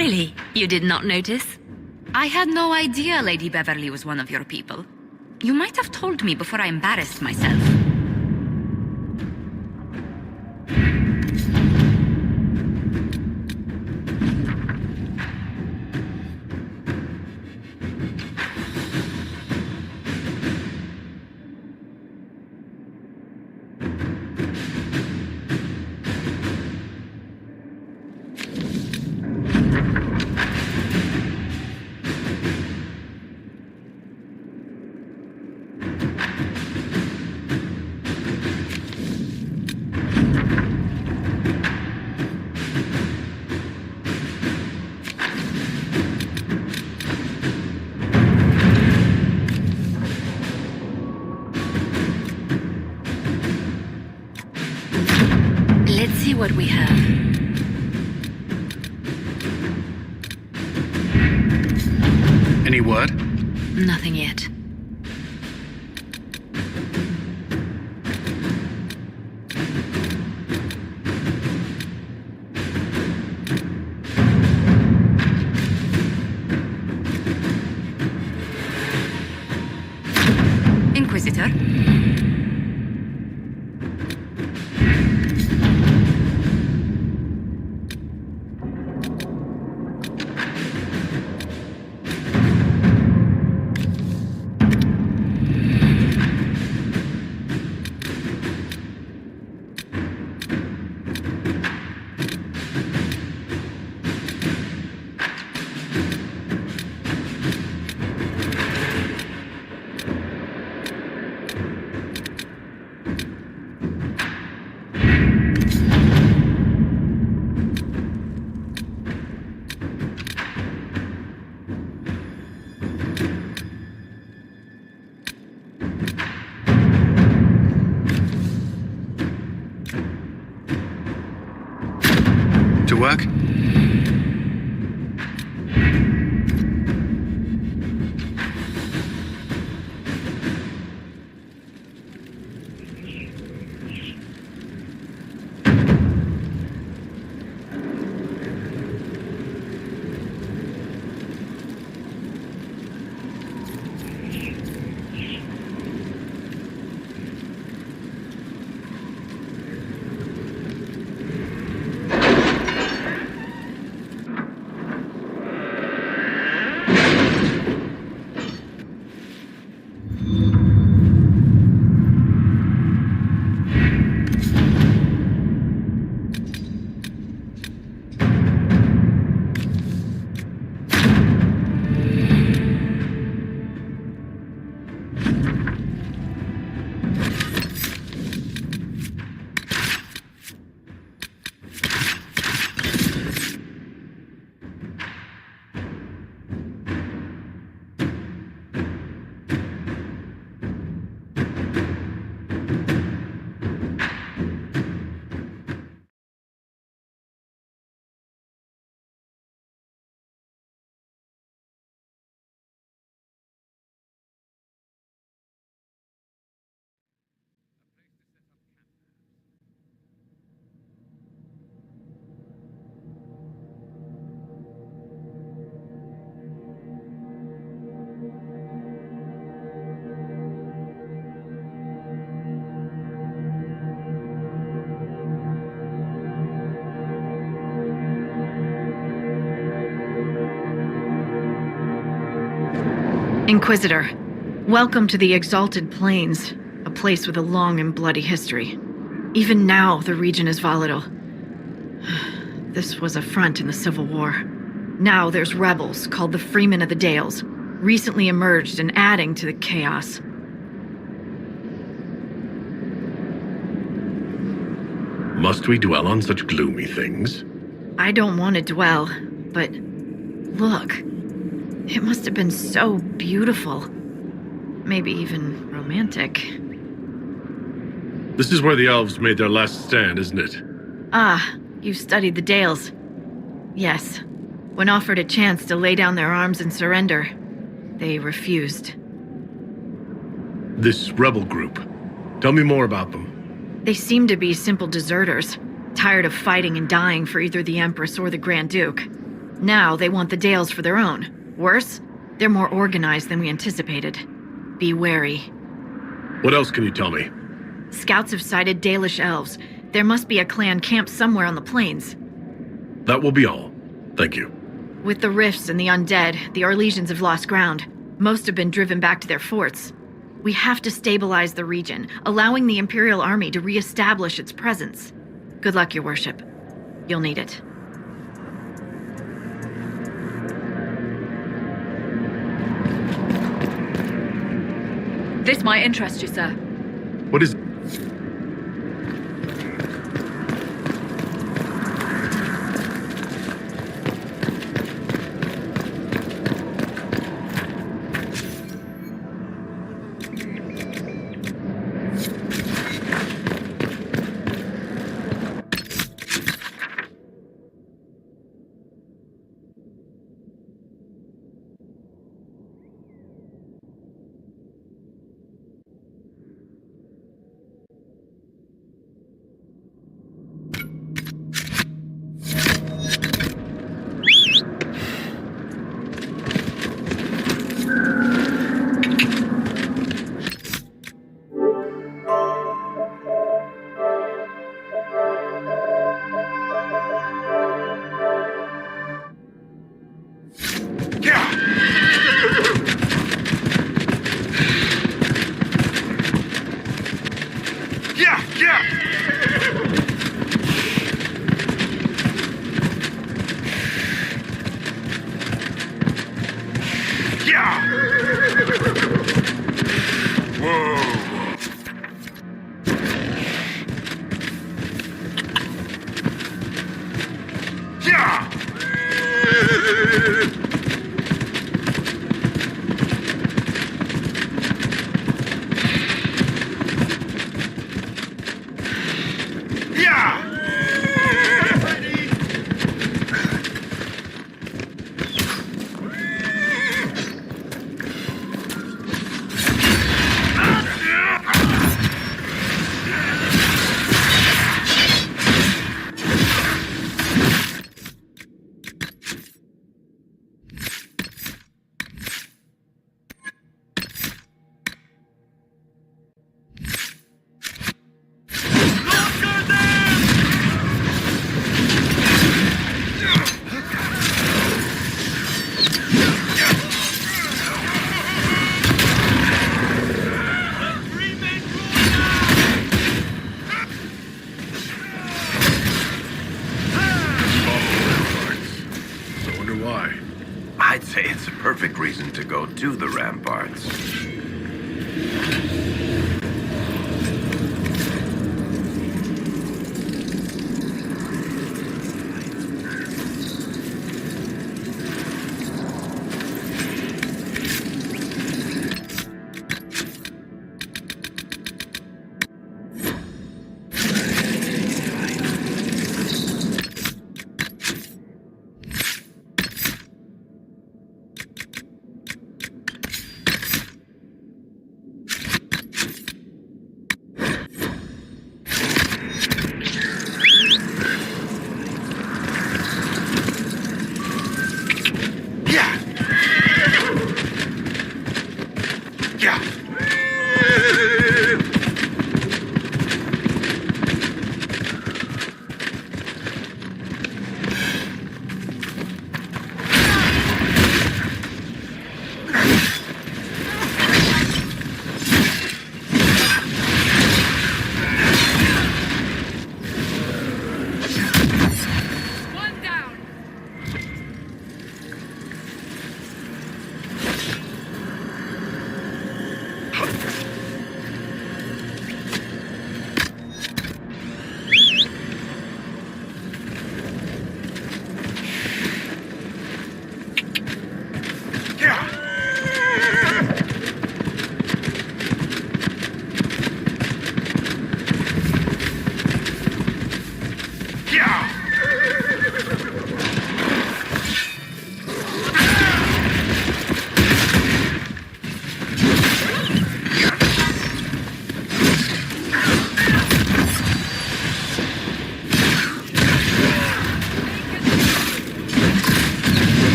Really? You did not notice? I had no idea Lady Beverly was one of your people. You might have told me before I embarrassed myself. Let's see what we have. Any word? Nothing yet. Inquisitor? To work? Inquisitor, welcome to the Exalted Plains, a place with a long and bloody history. Even now, the region is volatile. This was a front in the Civil War. Now there's rebels called the Freemen of the Dales, recently emerged and adding to the chaos. Must we dwell on such gloomy things? I don't want to dwell, but look. It must have been so beautiful. Maybe even romantic. This is where the elves made their last stand, isn't it? Ah, you've studied the Dales. Yes. When offered a chance to lay down their arms and surrender, they refused. This rebel group. Tell me more about them. They seem to be simple deserters, tired of fighting and dying for either the Empress or the Grand Duke. Now they want the Dales for their own. Worse, they're more organized than we anticipated. Be wary. What else can you tell me? Scouts have sighted Dalish elves. There must be a clan camped somewhere on the plains. That will be all. Thank you. With the rifts and the undead, the Arlesians have lost ground. Most have been driven back to their forts. We have to stabilize the region, allowing the Imperial Army to re-establish its presence. Good luck, Your Worship. You'll need it. This might interest you, sir. What is... I'd say it's a perfect reason to go to the ramparts.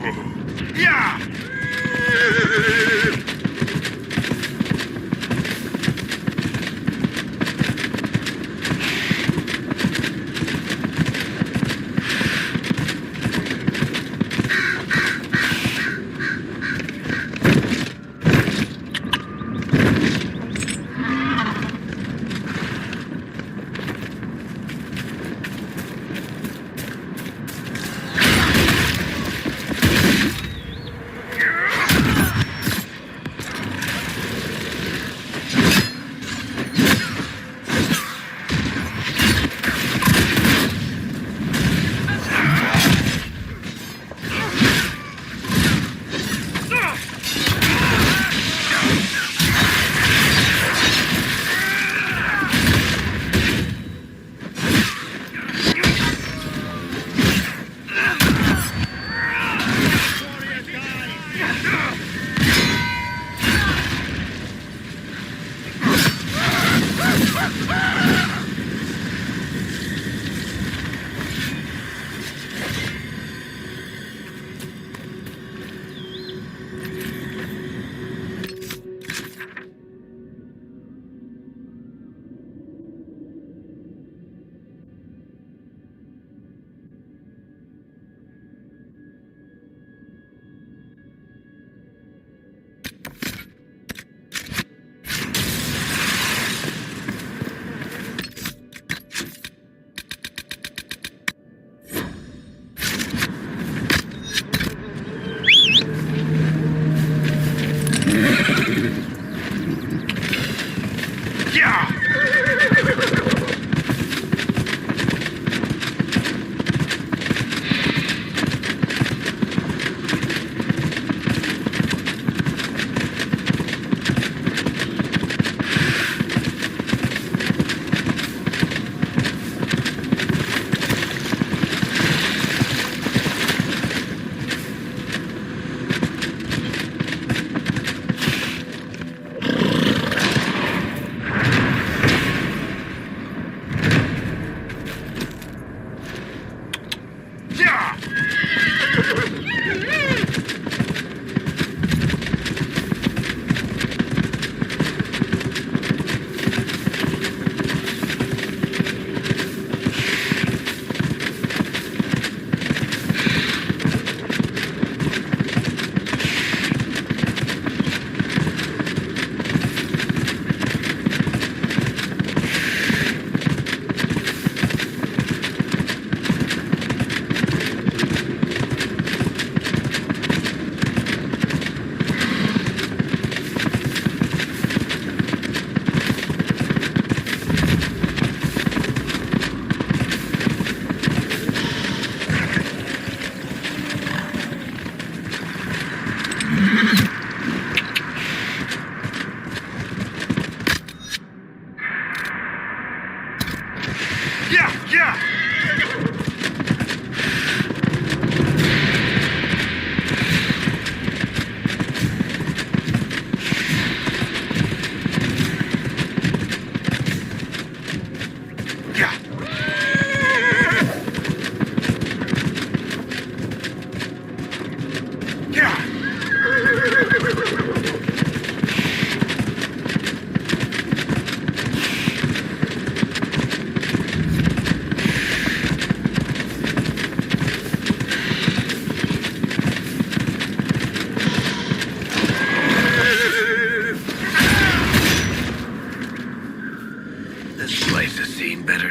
Yeah!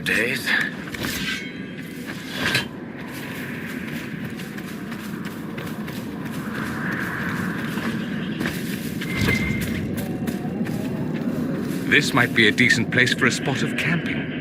days. This might be a decent place for a spot of camping.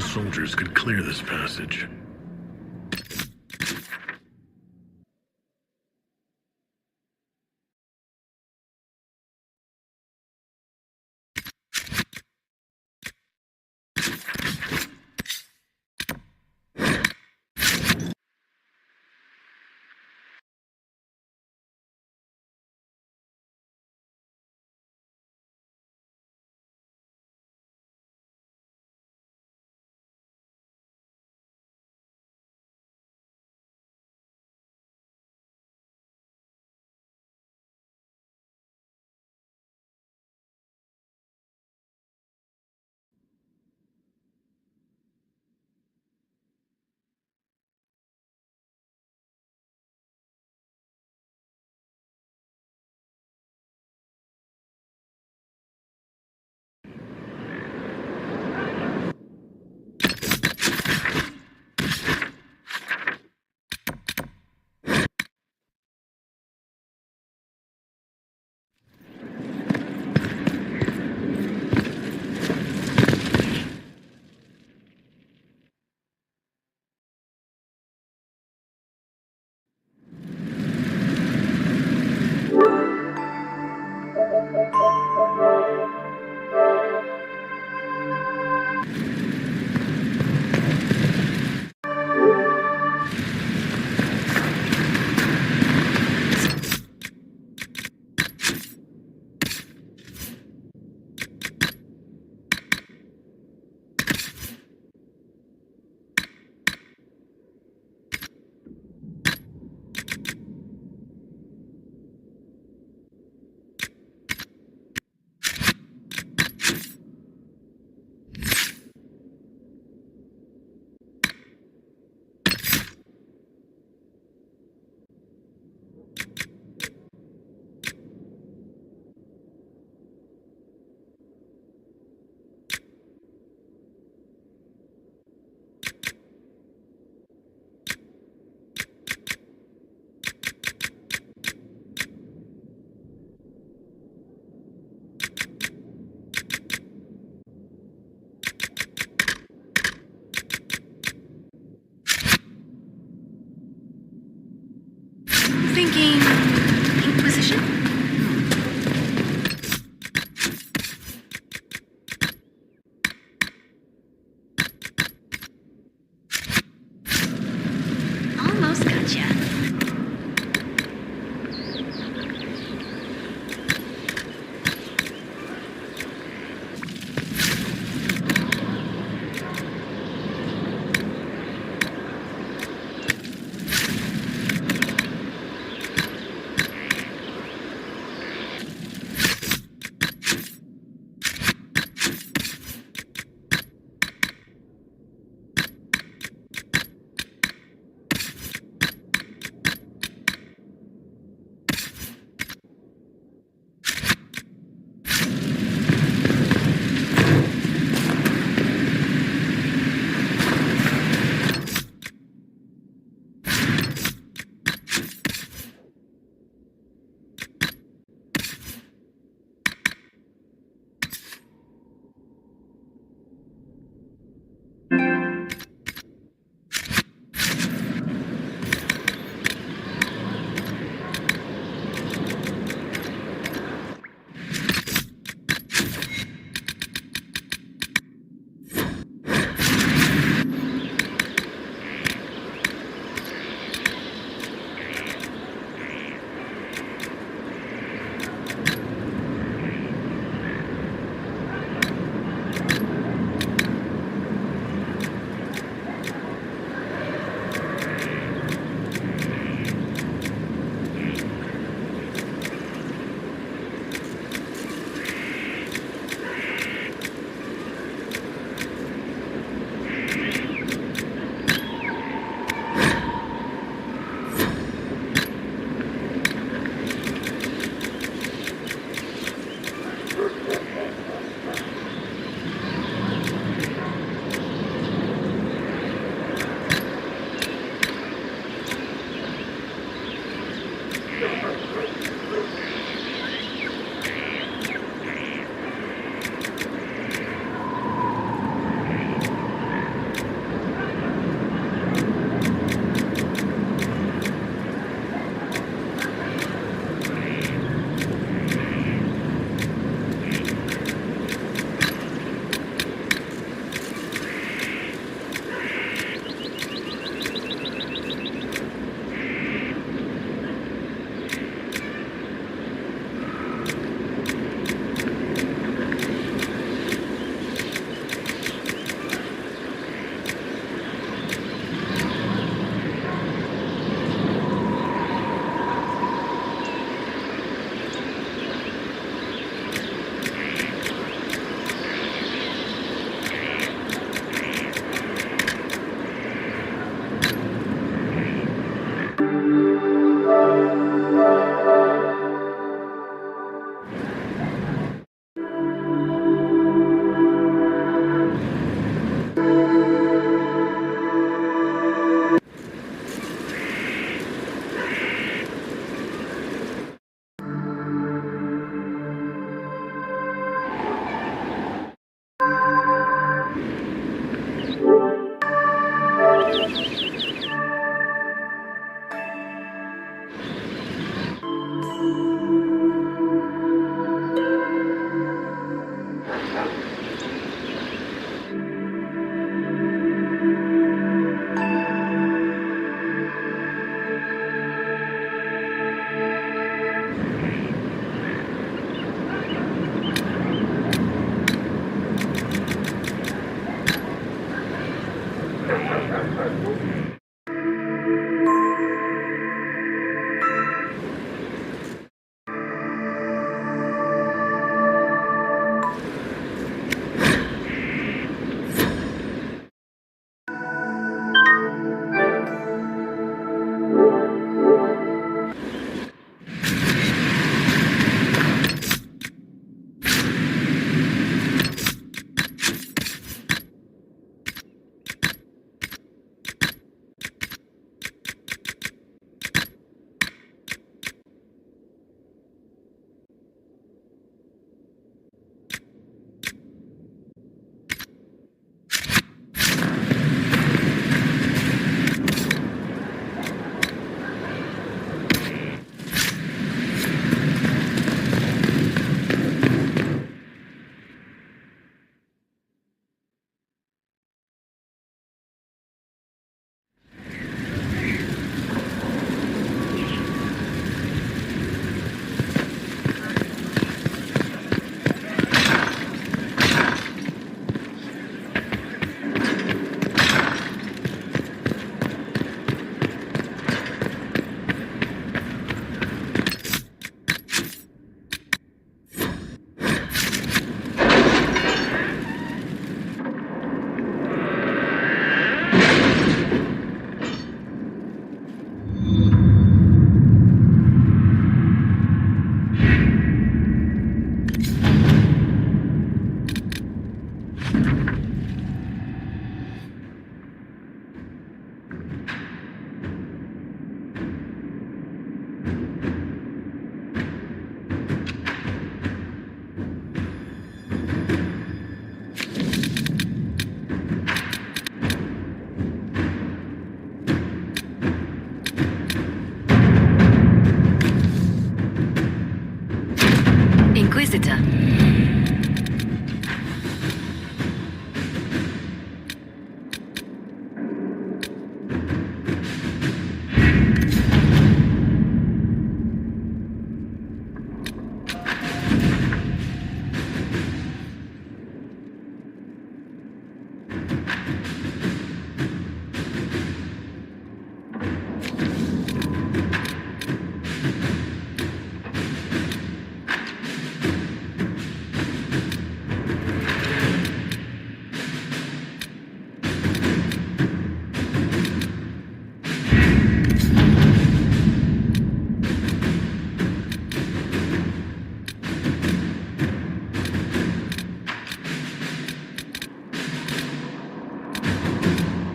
soldiers could clear this passage. Thinking Inquisition? Almost gotcha. Inquisitor.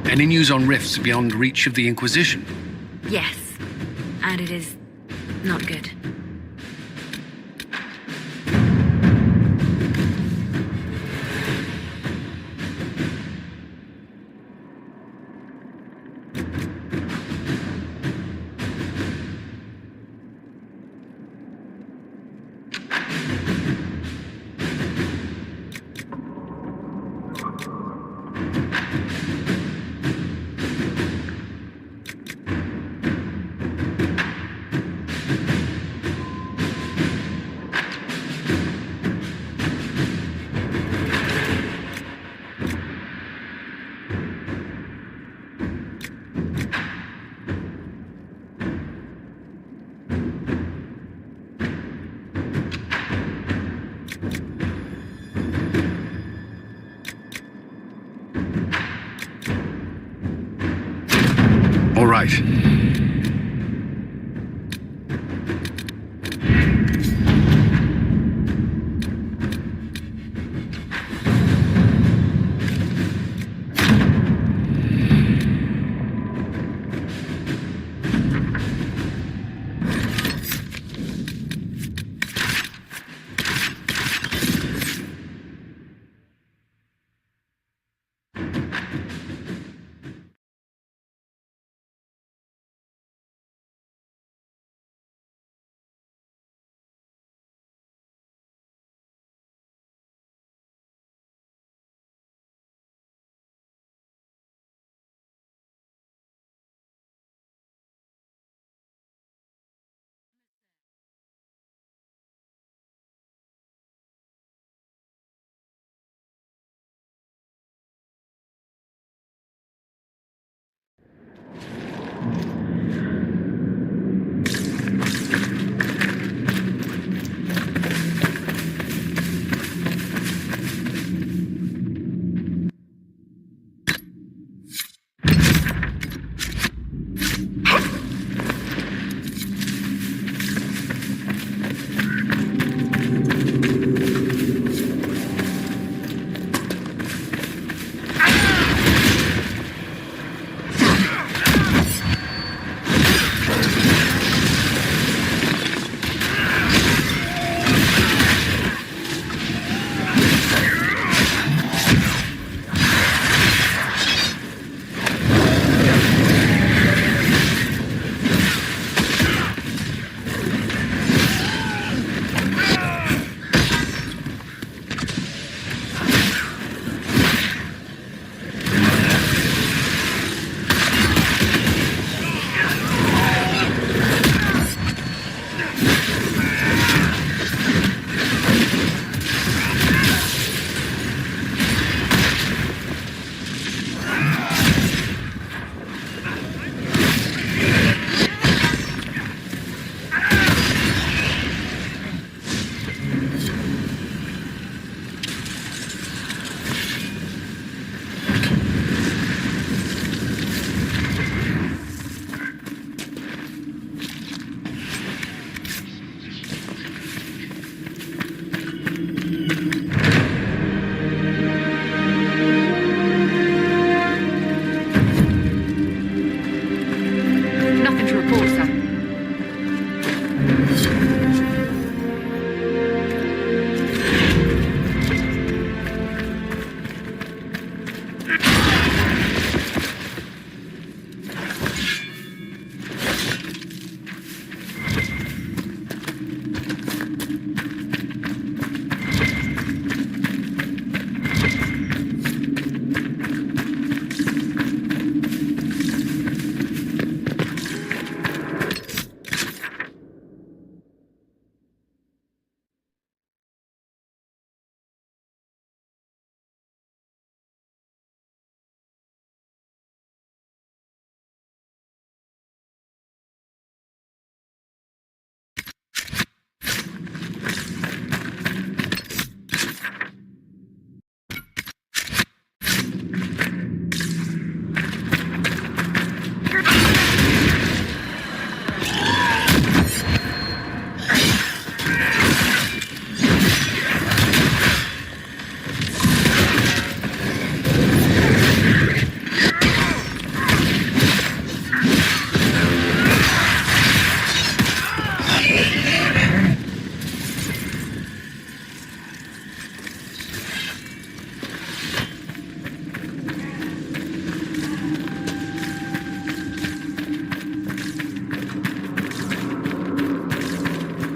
Any news on rifts beyond reach of the Inquisition? Yes. And it is not good. All right.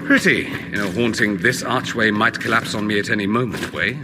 Pretty, in a haunting this archway might collapse on me at any moment way.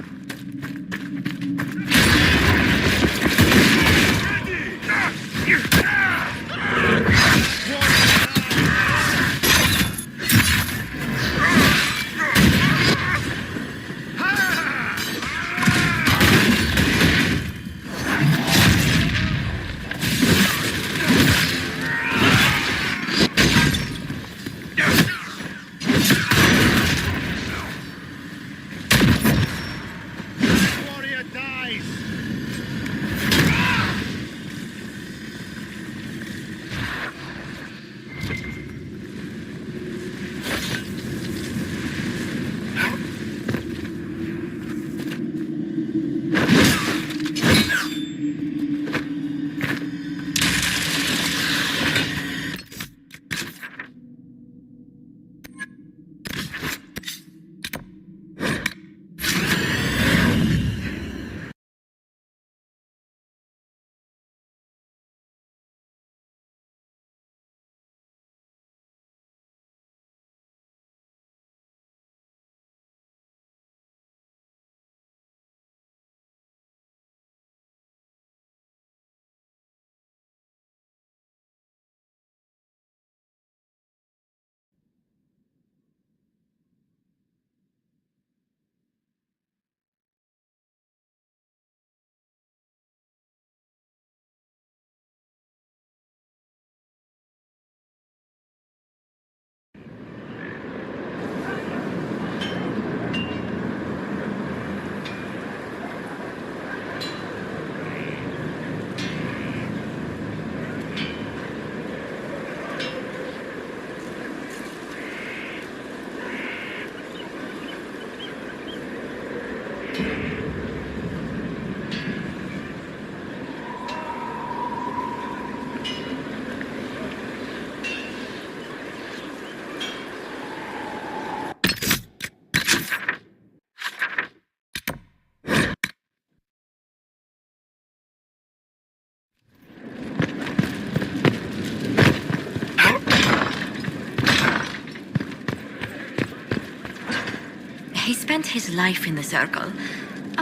He spent his life in the Circle.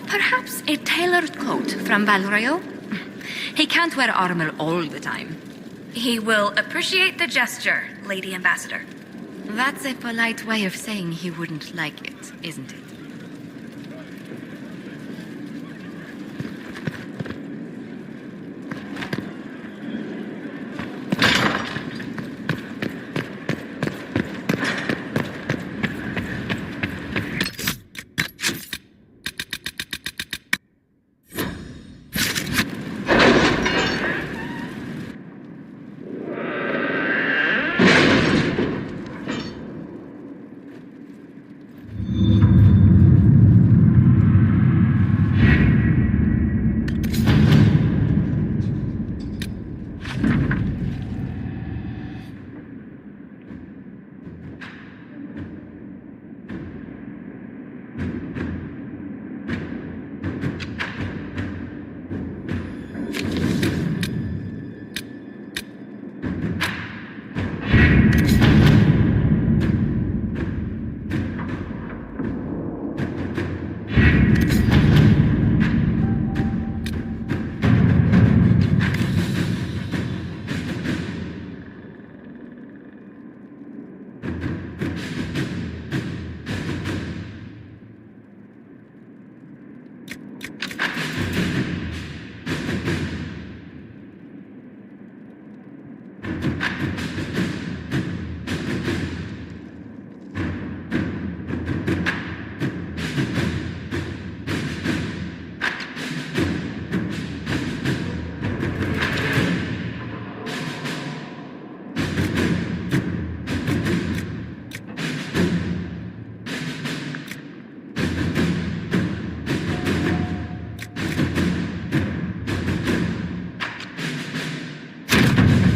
Perhaps a tailored coat from Val Royeaux? He can't wear armor all the time. He will appreciate the gesture, Lady Ambassador. That's a polite way of saying he wouldn't like it, isn't it?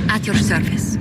At your service.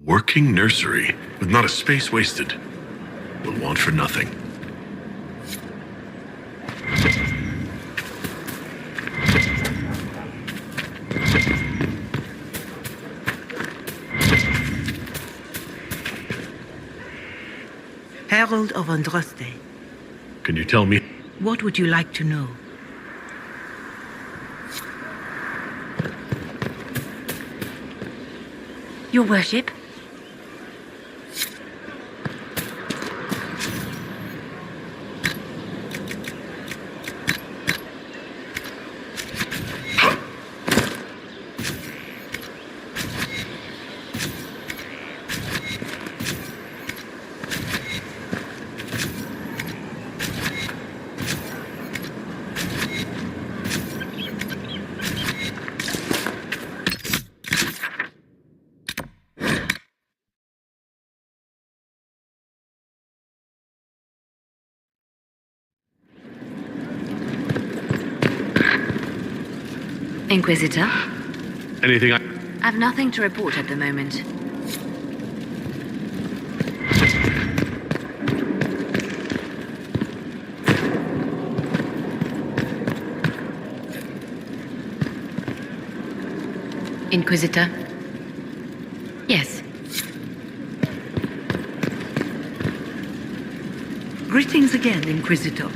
Working nursery, with not a space wasted. Will want for nothing. Herald of Andraste. Can you tell me? What would you like to know? Your worship? Inquisitor, Anything I... I've nothing to report at the moment. Inquisitor? Yes. Greetings again, Inquisitor.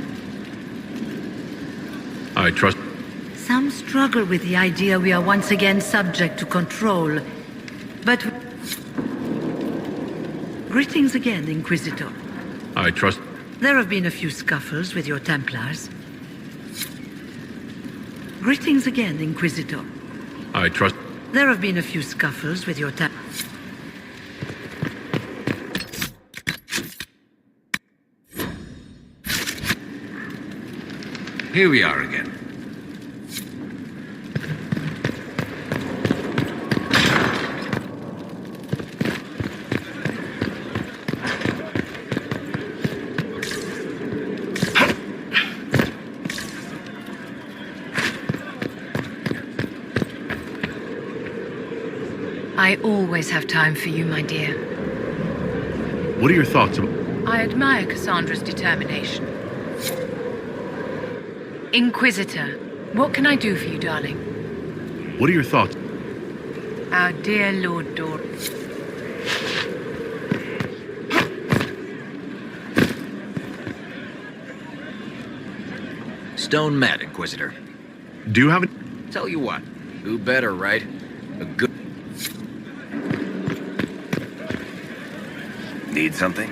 I trust... Some struggle with the idea we are once again subject to control, but... Greetings again, Inquisitor. I trust... There have been a few scuffles with your Templars. Greetings again, Inquisitor. I trust... There have been a few scuffles with your Templars. Here we are again. I always have time for you, my dear. What are your thoughts about... I admire Cassandra's determination. Inquisitor, what can I do for you, darling? What are your thoughts? Our dear Lord Dor... Stone mad, Inquisitor. Do you have it? Tell you what, who better, right? A good... Need something?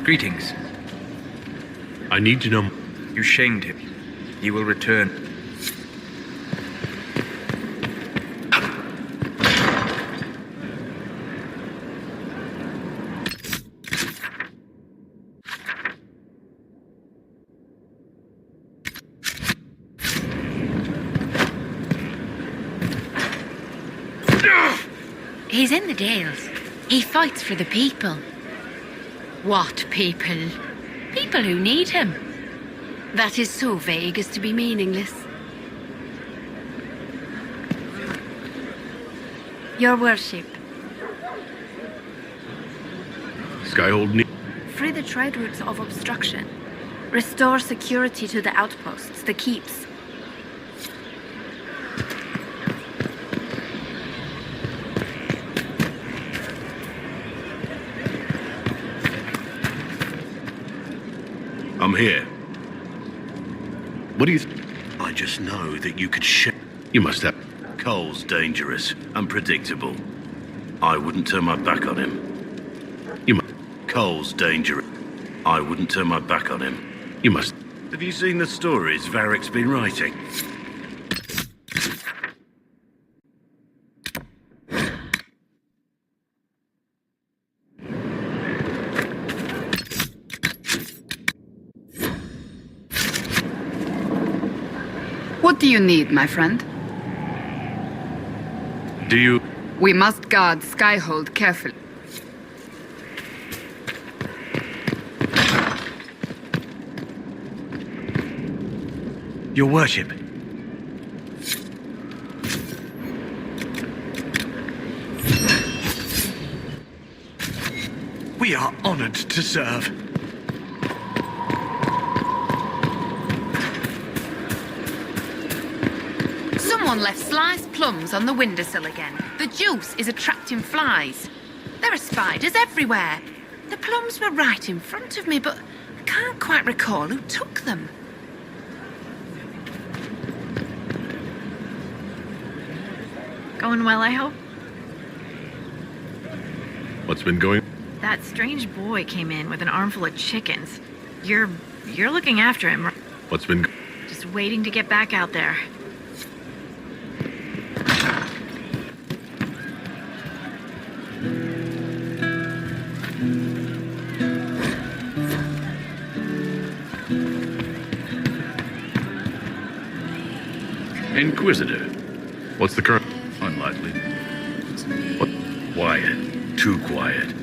Greetings. I need to know... You shamed him. He will return. He's in the Dales. He fights for the people. What people? People who need him. That is so vague as to be meaningless. Your worship. Skyhold need... Free the trade routes of obstruction. Restore security to the outposts, the keeps. I'm here. What do you... I just know that you could You must have... Cole's dangerous, unpredictable. I wouldn't turn my back on him. You must... Cole's dangerous. I wouldn't turn my back on him. You must... Have you seen the stories Varric's been writing? What do you need, my friend? Do you... We must guard Skyhold carefully. Your worship, We are honored to serve. Someone left sliced plums on the windowsill again. The juice is attracting flies. There are spiders everywhere. The plums were right in front of me, but I can't quite recall who took them. Going well, I hope? What's been going? That strange boy came in with an armful of chickens. You're looking after him, right? What's been? Just waiting to get back out there. Inquisitor. What's the current? Unlikely. What? Quiet. Too quiet.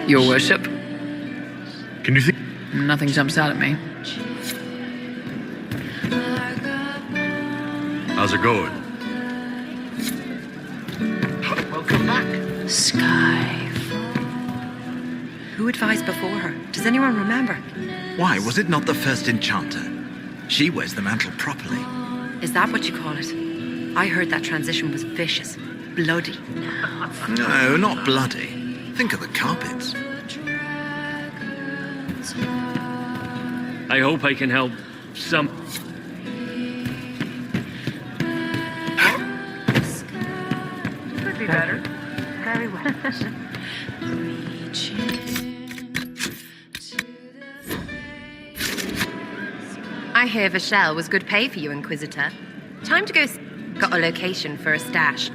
Your worship? Can you think? Nothing jumps out at me. How's it going? Welcome back. Who advised before her? Does anyone remember? Why, was it not the first enchanter? She wears the mantle properly. Is that what you call it? I heard that transition was vicious. Bloody. No, not bloody. Think of the carpets. I hope I can help some. Could be better. Very well. I hear Vashel was good pay for you, Inquisitor. Time to go. Got a location for a stash.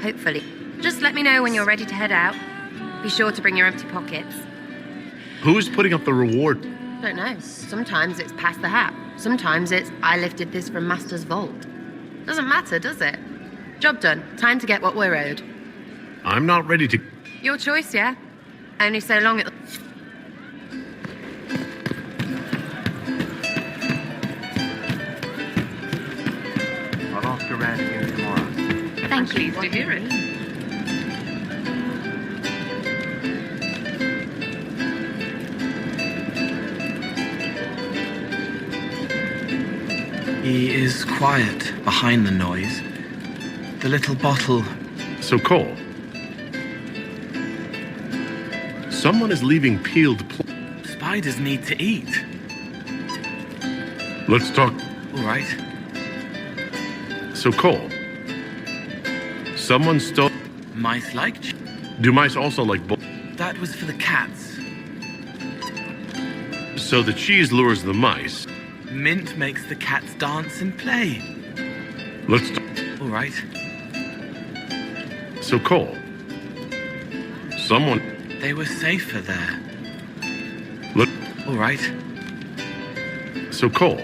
Hopefully. Just let me know when you're ready to head out. Be sure to bring your empty pockets. Who's putting up the reward? Don't know. Sometimes it's pass the hat. Sometimes it's I lifted this from Master's vault. Doesn't matter, does it? Job done. Time to get what we're owed. I'm not ready to. Your choice, yeah? Only so long it... I'll ask around again tomorrow. Thank you. Pleased to hear it. He is quiet behind the noise. The little bottle. So Cole. Someone is leaving peeled. Spiders need to eat. Let's talk. All right. So Cole. Someone stole. Mice like. Do mice also like bull? That was for the cats. So the cheese lures the mice. Mint makes the cats dance and play. Let's. All right. So Cole. Someone. They were safer there. Look. All right. So Cole.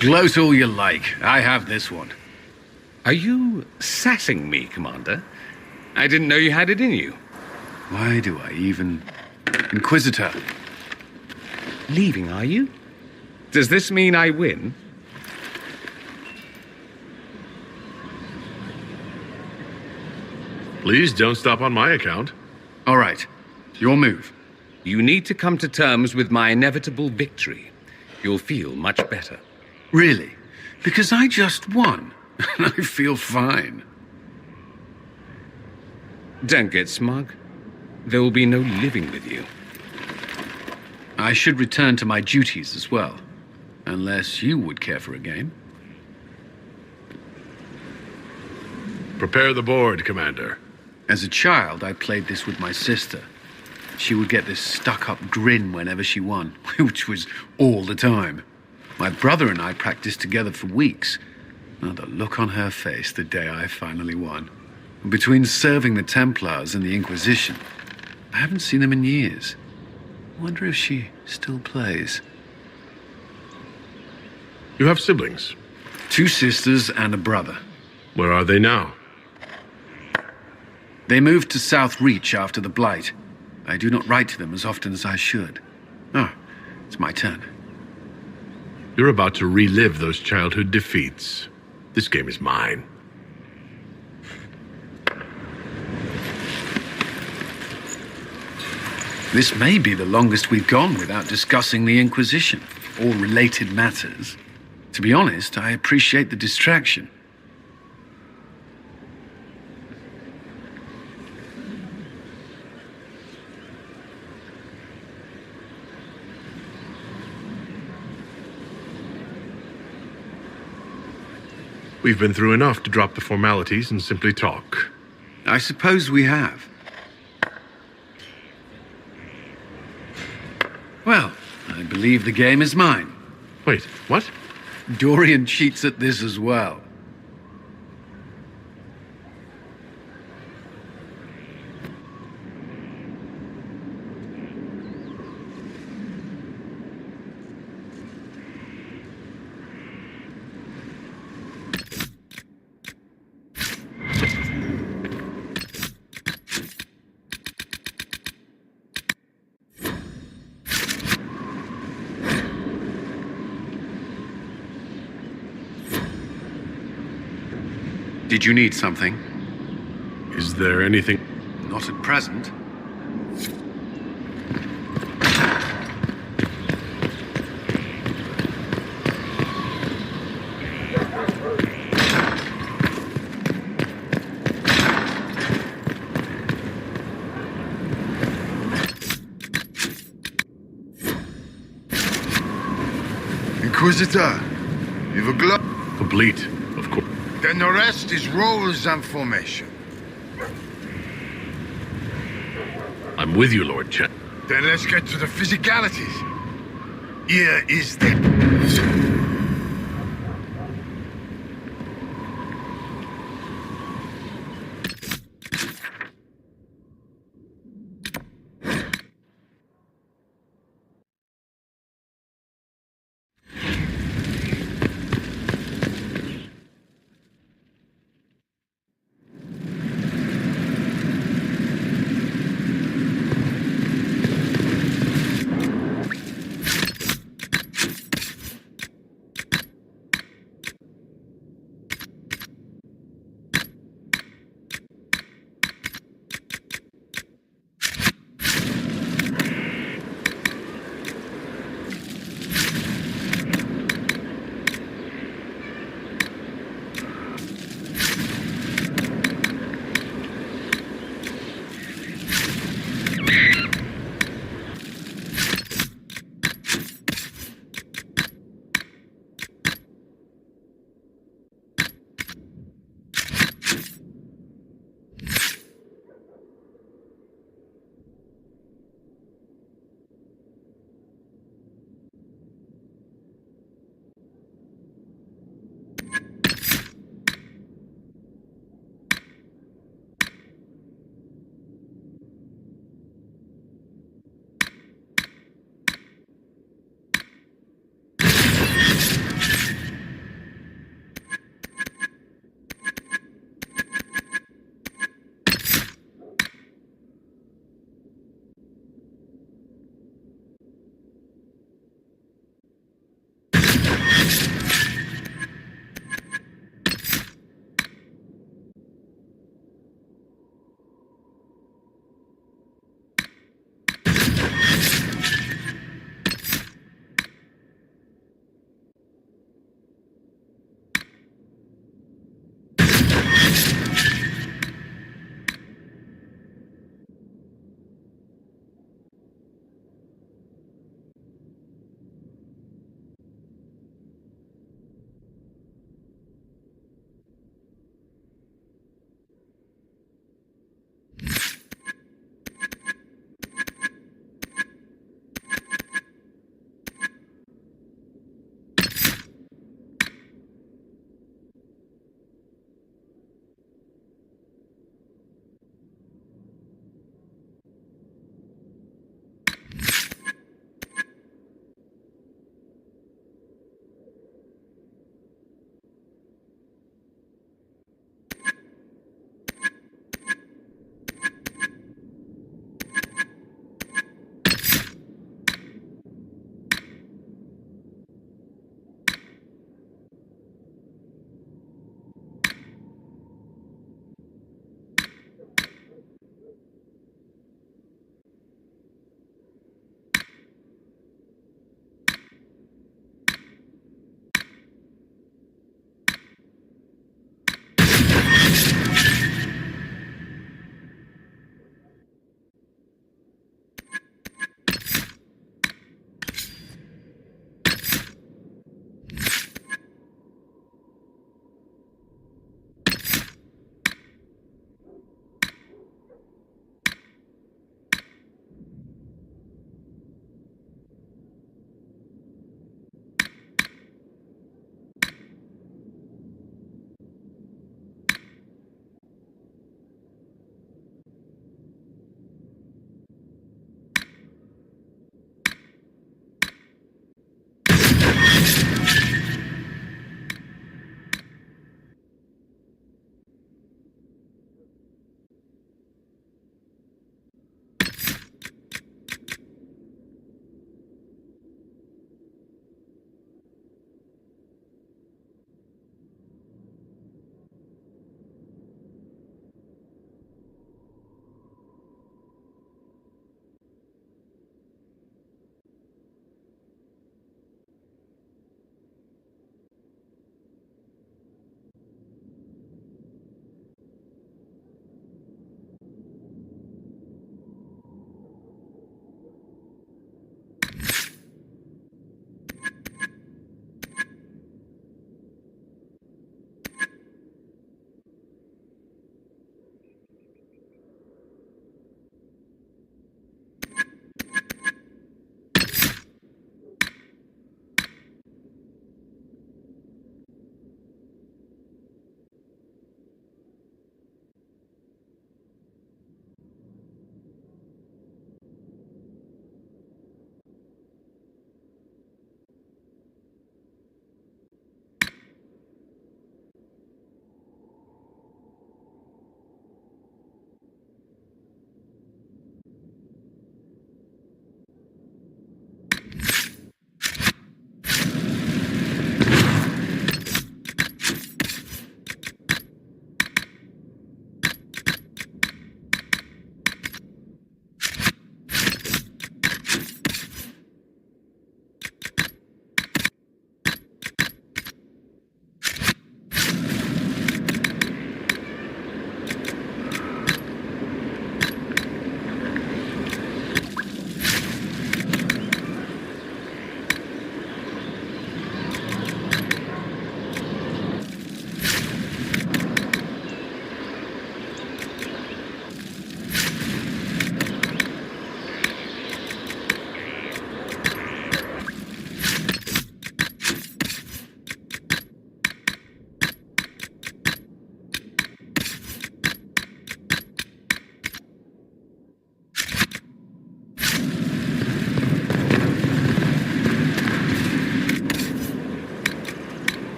Gloat all you like. I have this one. Are you sassing me, Commander? I didn't know you had it in you. Why do I even... Inquisitor. Leaving, are you? Does this mean I win? Please don't stop on my account. All right. Your move. You need to come to terms with my inevitable victory. You'll feel much better. Really? Because I just won. And I feel fine. Don't get smug. There will be no living with you. I should return to my duties as well. Unless you would care for a game. Prepare the board, Commander. As a child, I played this with my sister. She would get this stuck-up grin whenever she won, which was all the time. My brother and I practiced together for weeks. Oh, the look on her face the day I finally won. Between serving the Templars and the Inquisition, I haven't seen them in years. I wonder if she still plays. You have siblings? 2 sisters and a brother. Where are they now? They moved to South Reach after the Blight. I do not write to them as often as I should. Ah, it's my turn. You're about to relive those childhood defeats. This game is mine. This may be the longest we've gone without discussing the Inquisition or related matters. To be honest, I appreciate the distraction. We've been through enough to drop the formalities and simply talk. I suppose we have. Well, I believe the game is mine. Wait, what? Dorian cheats at this as well. Did you need something? Is there anything? Not at present. Inquisitor, you've a glove. Complete, of course. Then the rest is roles and formation. I'm with you, Lord Chen. Then let's get to the physicalities. Here is the...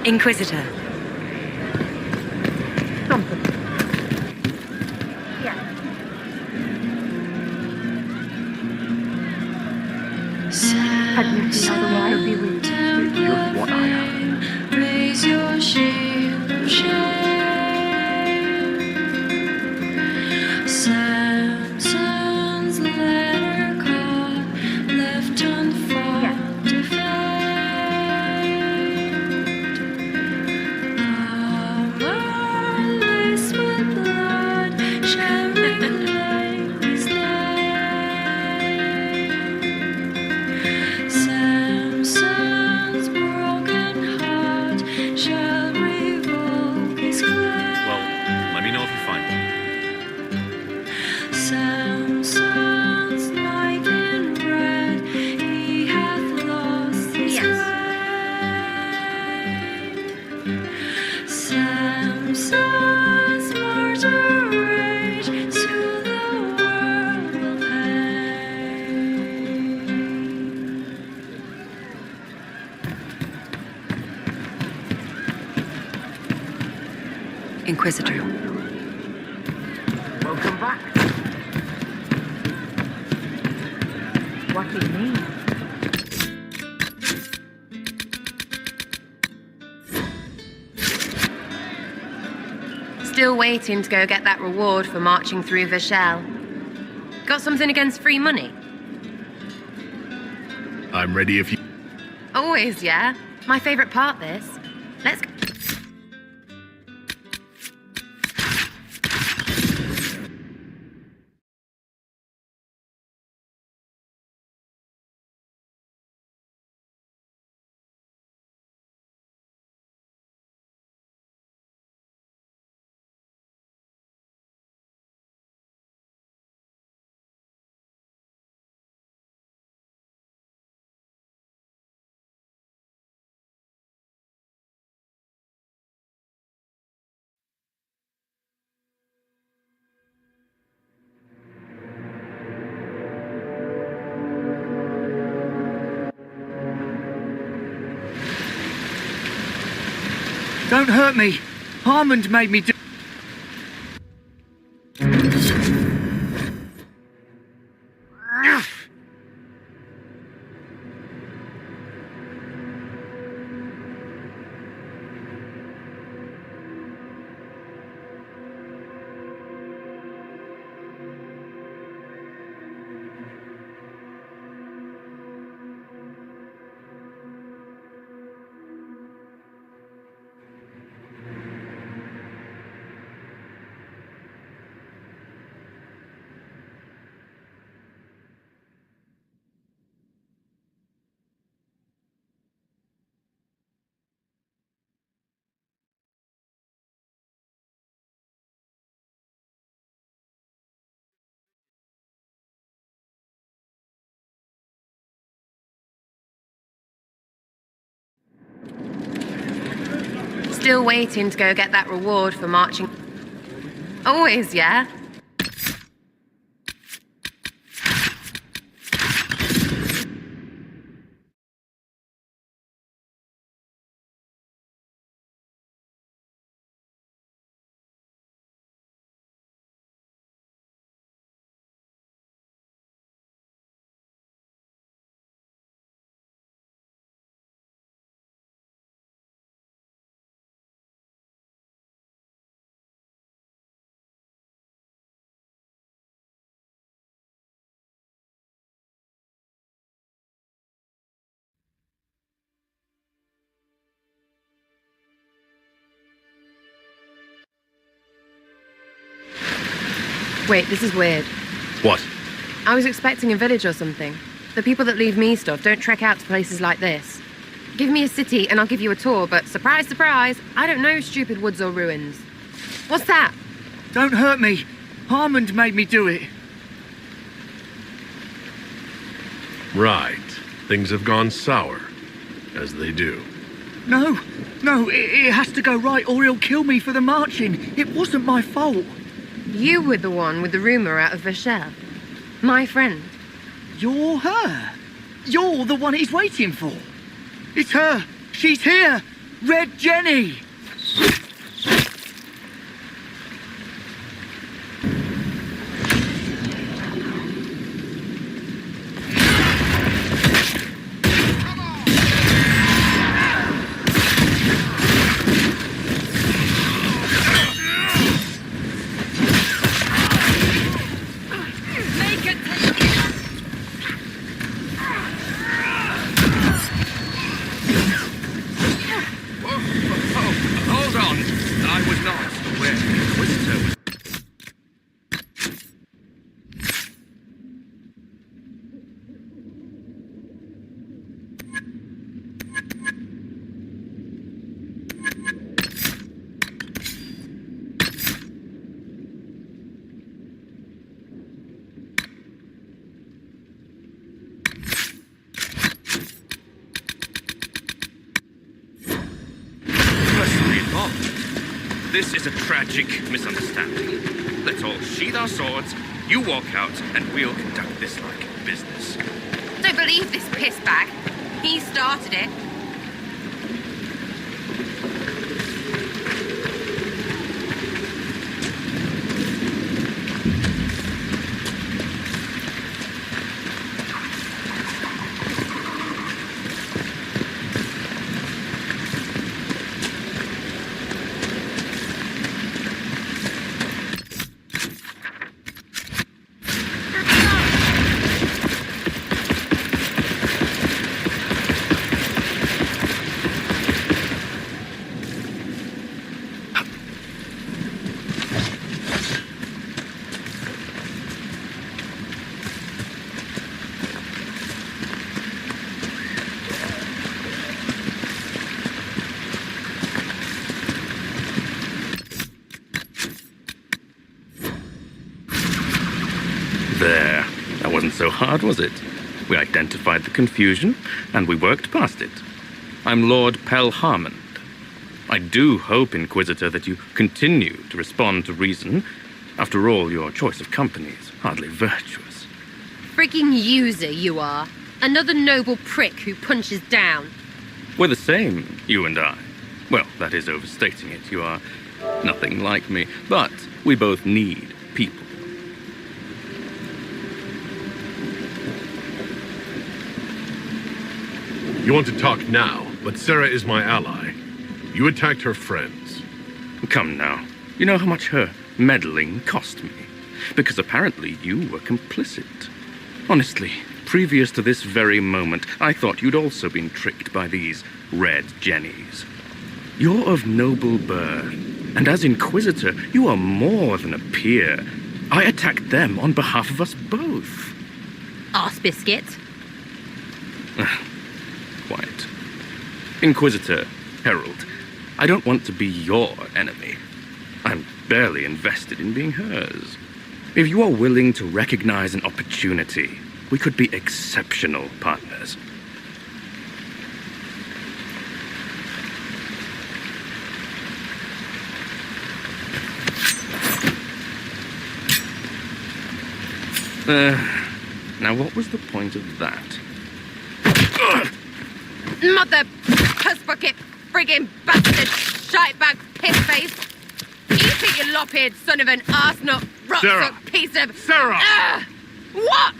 Inquisitor. Raise your shield of shame. Samson's letter caught, left unfought to fade. Armor laced with blood shall relay his name. Samson's broken heart shall revoke his claim. Well, let me know if you find it. Samson's knight in red, he hath lost his way. Samson's martyr rage to the world will pay. Inquisitor. Welcome back. What do you mean? Still waiting to go get that reward for marching through Vishal. Got something against free money? I'm ready if you... Always, yeah. My favorite part, this. Let's go. Don't hurt me. Harmond made me do... Still waiting to go get that reward for marching. Always, yeah. Wait, this is weird. What? I was expecting a village or something. The people that leave me stuff don't trek out to places like this. Give me a city and I'll give you a tour, but surprise, surprise, I don't know stupid woods or ruins. What's that? Don't hurt me. Harmond made me do it. Right. Things have gone sour. As they do. No, it has to go right or he'll kill me for the marching. It wasn't my fault. You were the one with the rumour out of Vishal. My friend. You're her. You're the one he's waiting for. It's her. She's here. Red Jenny! Hold on. I was not aware the Inquisitor was... Personally involved. This is a tragic misunderstanding. Let's all sheath our swords, you walk out, and we'll conduct this like business. Don't believe this piss bag. He started it. There. That wasn't so hard, was it? We identified the confusion, and we worked past it. I'm Lord Pelharmond. I do hope, Inquisitor, that you continue to respond to reason. After all, your choice of company is hardly virtuous. Freaking user, you are. Another noble prick who punches down. We're the same, you and I. Well, that is overstating it. You are nothing like me, but we both need people. You want to talk now, but Sarah is my ally. You attacked her friends. Come now. You know how much her meddling cost me. Because apparently you were complicit. Honestly, previous to this very moment, I thought you'd also been tricked by these red jennies. You're of noble birth, and as Inquisitor, you are more than a peer. I attacked them on behalf of us both. Arse biscuit. Quiet. Inquisitor, Herald, I don't want to be your enemy. I'm barely invested in being hers. If you are willing to recognize an opportunity, we could be exceptional partners. Now what was the point of that? Mother puss bucket, friggin' bastard, shitebag, piss face. Eat it, you lop-eared son of an arsenut, Sarah! rot piece of... Sarah! What?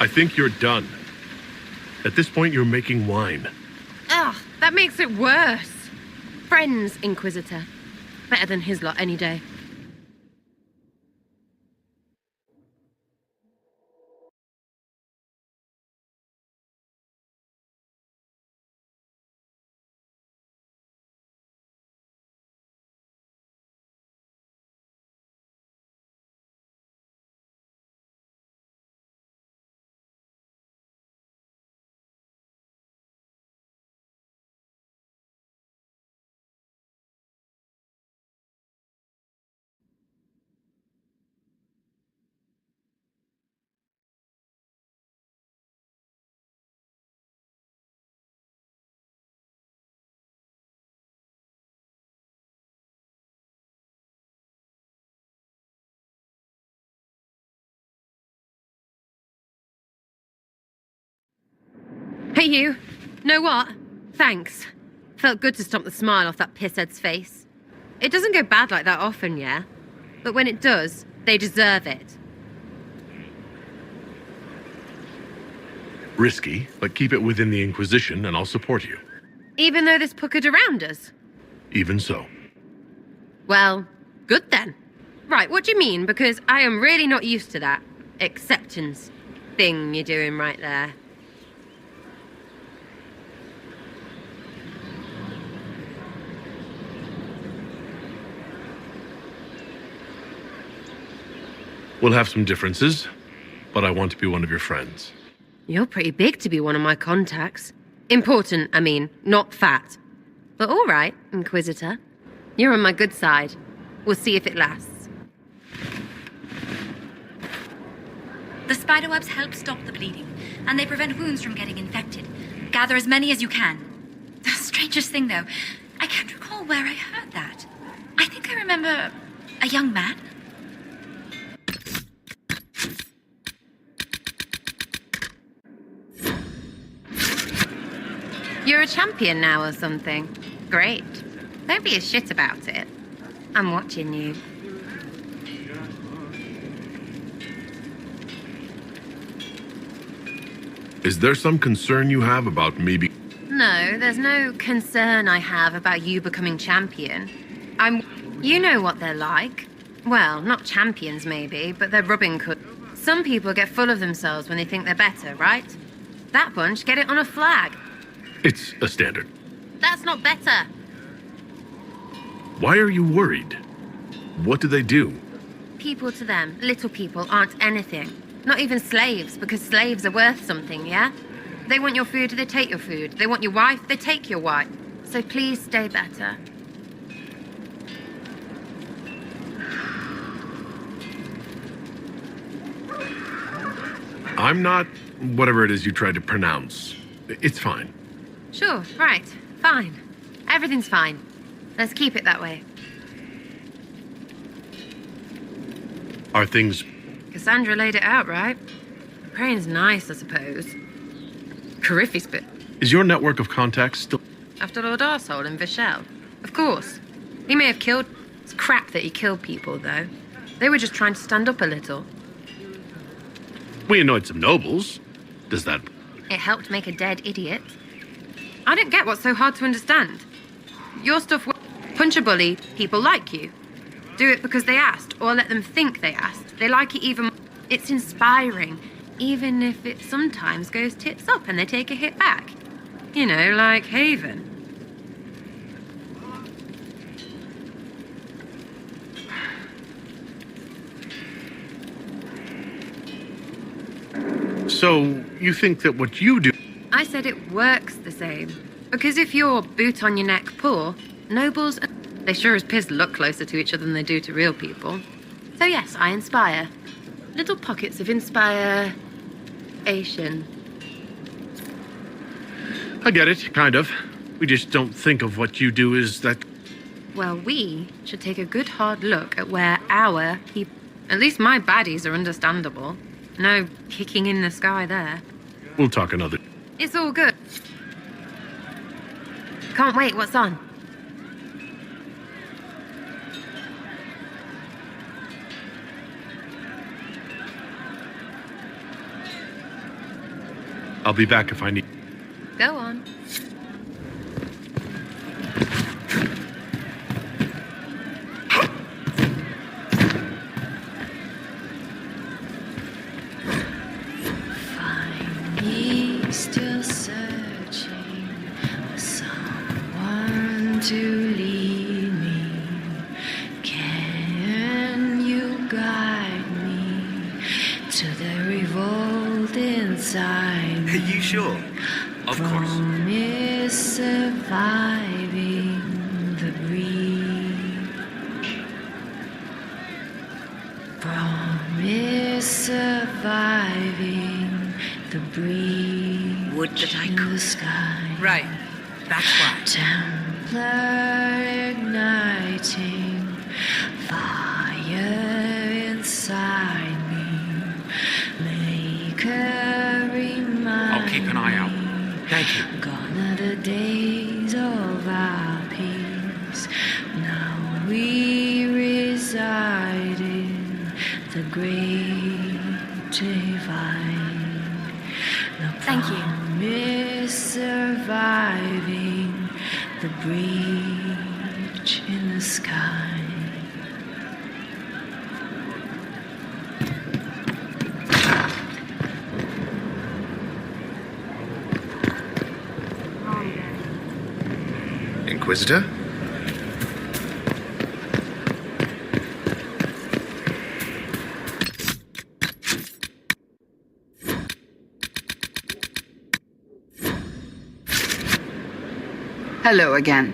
I think you're done. At this point, you're making wine. Ugh, that makes it worse. Friends, Inquisitor. Better than his lot any day. Hey, you. Know what? Thanks. Felt good to stomp the smile off that pisshead's face. It doesn't go bad like that often, yeah? But when it does, they deserve it. Risky, but keep it within the Inquisition and I'll support you. Even though there's puckered around us? Even so. Well, good then. Right, what do you mean? Because I am really not used to that acceptance thing you're doing right there. We'll have some differences, but I want to be one of your friends. You're pretty big to be one of my contacts. Important, I mean, not fat. But all right, Inquisitor. You're on my good side. We'll see if it lasts. The spiderwebs help stop the bleeding, and they prevent wounds from getting infected. Gather as many as you can. The strangest thing, though, I can't recall where I heard that. I think I remember a young man. You're a champion now or something. Great. Don't be a shit about it. I'm watching you. Is there some concern you have about me No, there's no concern I have about you becoming champion. You know what they're like. Well, not champions maybe, but they're rubbing cook. Some people get full of themselves when they think they're better, right? That bunch get it on a flag. It's a standard. That's not better. Why are you worried? What do they do? People to them, little people, aren't anything. Not even slaves, because slaves are worth something, yeah? They want your food, they take your food. They want your wife, they take your wife. So please stay better. I'm not whatever it is you tried to pronounce. It's fine. Sure, right. Fine. Everything's fine. Let's keep it that way. Are things... Cassandra laid it out, right? Crane's nice, I suppose. Coryphe's bit. Is your network of contacts still... After Lord Arsehole and Vishal? Of course. He may have killed... It's crap that he killed people, though. They were just trying to stand up a little. We annoyed some nobles. Does that... It helped make a dead idiot. I don't get what's so hard to understand. Your stuff... Punch a bully, people like you. Do it because they asked, or let them think they asked. They like it even... It's inspiring, even if it sometimes goes tits up and they take a hit back. You know, like Haven. So, you think that what you do... I said it works the same. Because if you're boot on your neck poor, nobles... They sure as piss look closer to each other than they do to real people. So yes, I inspire. Little pockets of inspiration. I get it, kind of. We just don't think of what you do as that... Well, we should take a good hard look at where our people... At least my baddies are understandable. No kicking in the sky there. We'll talk another... It's all good. Can't wait, what's on? I'll be back if I need... Go on. Find me still searching for someone to lead me. Can you guide me to the revolt inside? Are you sure? Of course. Promise surviving the breach. Promise surviving the breach. Would that I could. In the sky. Right. That's why. Templar igniting fire inside me. Make a reminder. I'll keep an eye out. the great divine. The Thank you. promise surviving the breach in the sky. Inquisitor? Hello again.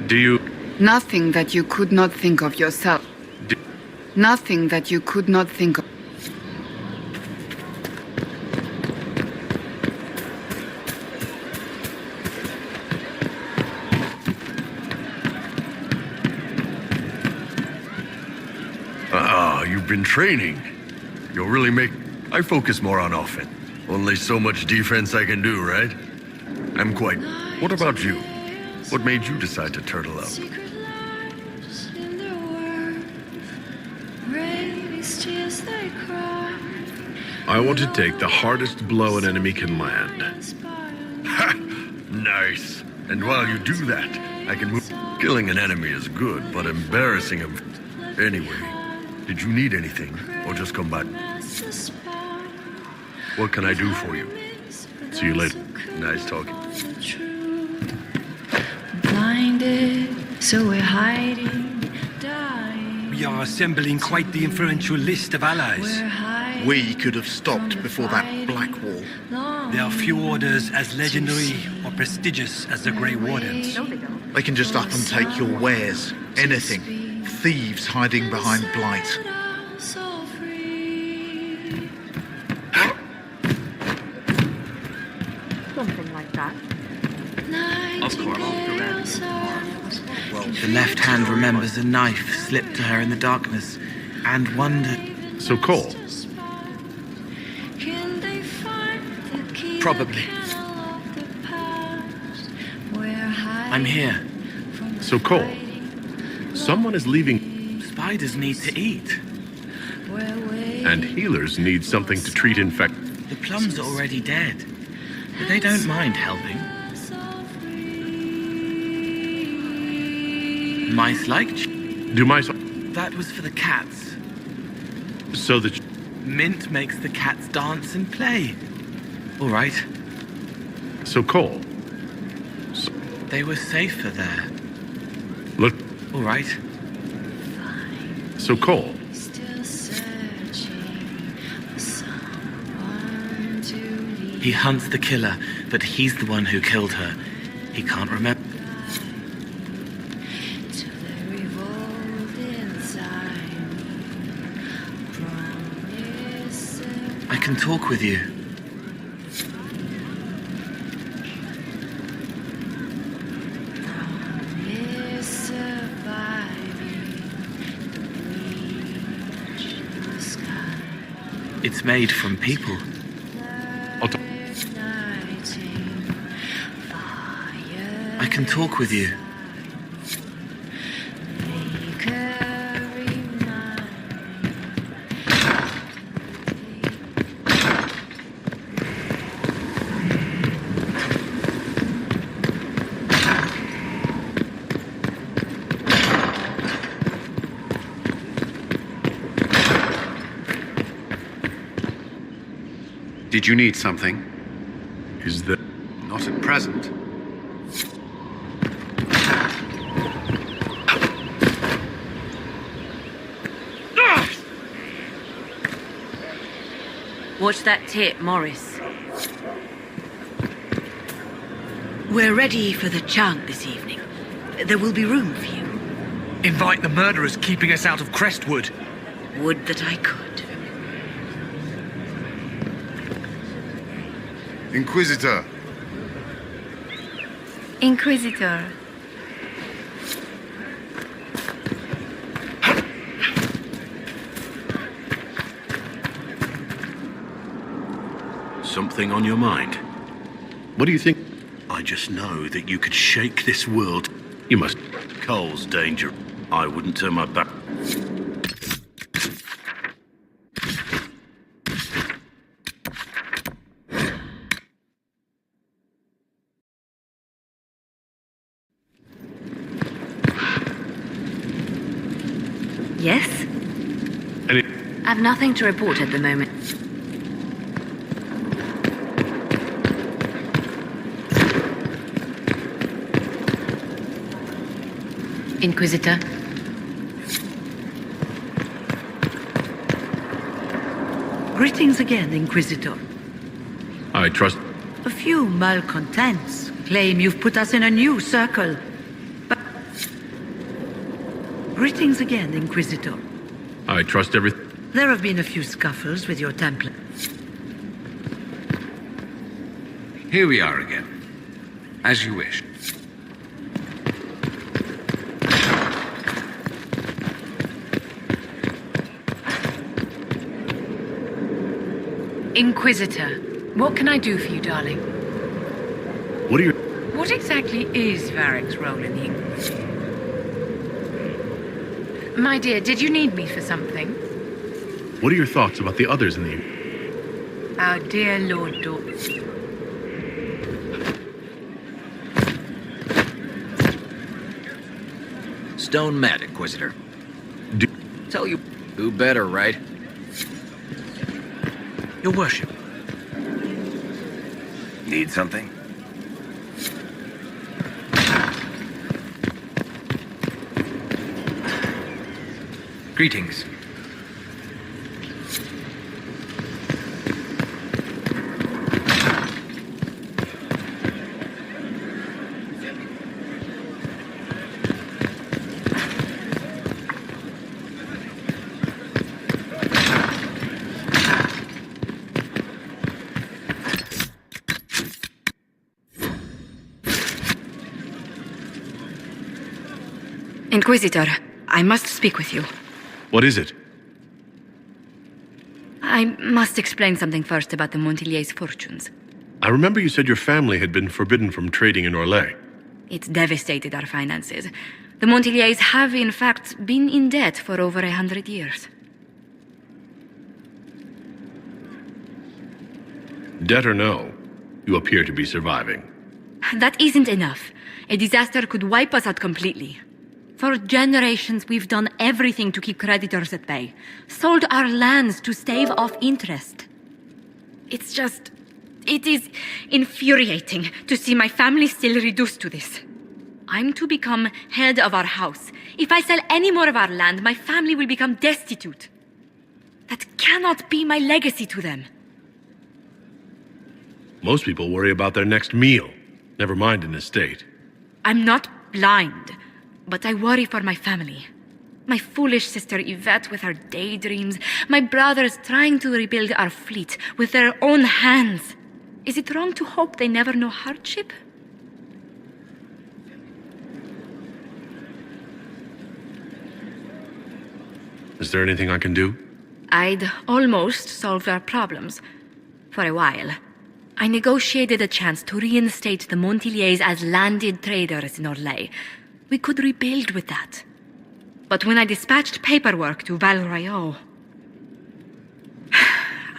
Do you... Nothing that you could not think of yourself. Nothing that you could not think of. You've been training. You'll really make... I focus more on offense. Only so much defense I can do, right? I'm quite... What about you? What made you decide to turtle up? I want to take the hardest blow an enemy can land. Ha! Nice. And while you do that, I can move... Killing an enemy is good, but embarrassing him... Anyway, did you need anything, or just come back? What can I do for you? See you later. Nice talking. Blinded, so we're hiding, dying. We are assembling quite the influential list of allies. We could have stopped before that Black Wall. There are few orders as legendary or prestigious as the Grey Wardens. They can just up and take your wares. Anything. Thieves hiding behind Blight. Something like that. The left hand remembers a knife slipped to her in the darkness and wondered. So Cole? Probably. I'm here. So Cole, someone is leaving. Spiders need to eat. And healers need something to treat infections. The plums are already dead, but they don't mind helping. Mice like... Do mice... That was for the cats. So that... Mint makes the cats dance and play. All right. So Cole... They were safer there. Look... All right. So Cole... He hunts the killer, but he's the one who killed her. He can't remember. I can talk with you. It's made from people. I can talk with you. Did you need something? Is that... Not at present. Watch that tip, Morris. We're ready for the chant this evening. There will be room for you. Invite the murderers keeping us out of Crestwood. Would that I could. Inquisitor. Inquisitor. Something on your mind? What do you think? I just know that you could shake this world. You must. Cole's danger. I wouldn't turn my back. Yes? Any... I've nothing to report at the moment. Inquisitor. Greetings again, Inquisitor. I trust... A few malcontents claim you've put us in a new circle. But... Greetings again, Inquisitor. I trust everything... There have been a few scuffles with your Templar. Here we are again. As you wish. Inquisitor, what can I do for you, darling? What are your... What exactly is Varek's role in the Inquisition? My dear, did you need me for something? What are your thoughts about the others in the... Our dear Lord Dork. Stone mad, Inquisitor. Tell you who better, right? Your worship. Need something? Greetings. Inquisitor, I must speak with you. What is it? I must explain something first about the Montillier's fortunes. I remember you said your family had been forbidden from trading in Orlais. It's devastated our finances. The Montillier's have, in fact, been in debt for over 100 years. Debt or no, you appear to be surviving. That isn't enough. A disaster could wipe us out completely. For generations, we've done everything to keep creditors at bay. Sold our lands to stave off interest. It is infuriating to see my family still reduced to this. I'm to become head of our house. If I sell any more of our land, my family will become destitute. That cannot be my legacy to them. Most people worry about their next meal, never mind an estate. I'm not blind. But I worry for my family. My foolish sister Yvette with her daydreams. My brothers trying to rebuild our fleet with their own hands. Is it wrong to hope they never know hardship? Is there anything I can do? I'd almost solved our problems. For a while. I negotiated a chance to reinstate the Montillier's as landed traders in Orlais. We could rebuild with that. But when I dispatched paperwork to Val Royeaux,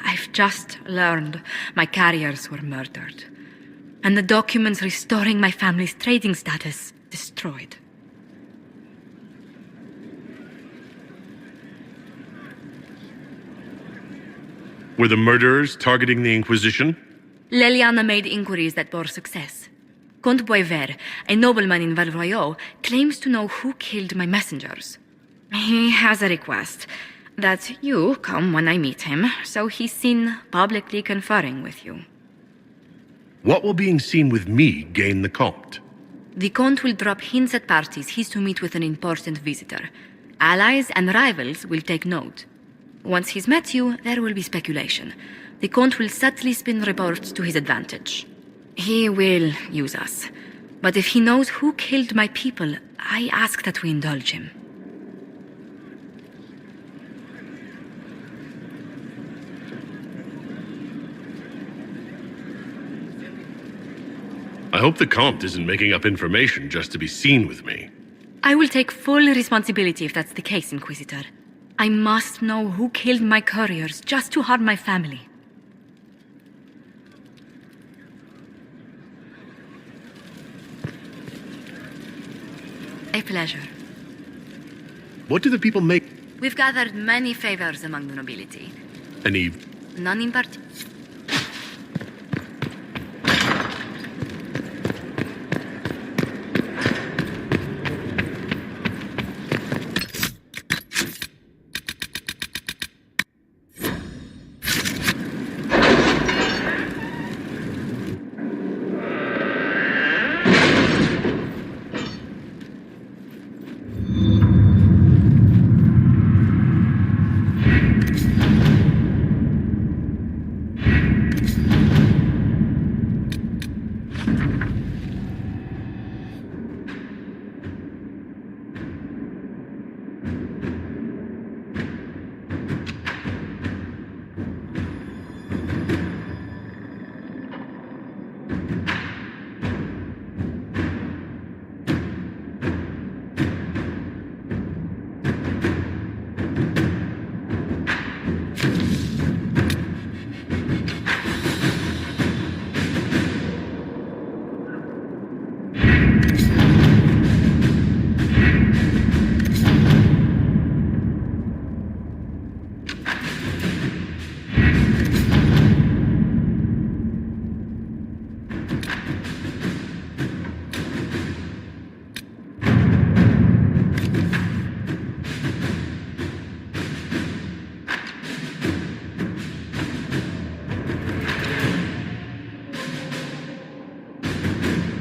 I've just learned my carriers were murdered. And the documents restoring my family's trading status destroyed. Were the murderers targeting the Inquisition? Leliana made inquiries that bore success. Comte Boisvert, a nobleman in Val Royeaux, claims to know who killed my messengers. He has a request that you come when I meet him, so he's seen publicly conferring with you. What will being seen with me gain the Comte? The Comte will drop hints at parties he's to meet with an important visitor. Allies and rivals will take note. Once he's met you, there will be speculation. The Comte will subtly spin reports to his advantage. He will use us. But if he knows who killed my people, I ask that we indulge him. I hope the Comte isn't making up information just to be seen with me. I will take full responsibility if that's the case, Inquisitor. I must know who killed my couriers just to harm my family. A pleasure. What do the people make? We've gathered many favors among the nobility. Any None in particular.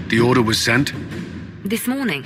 The order was sent? This morning.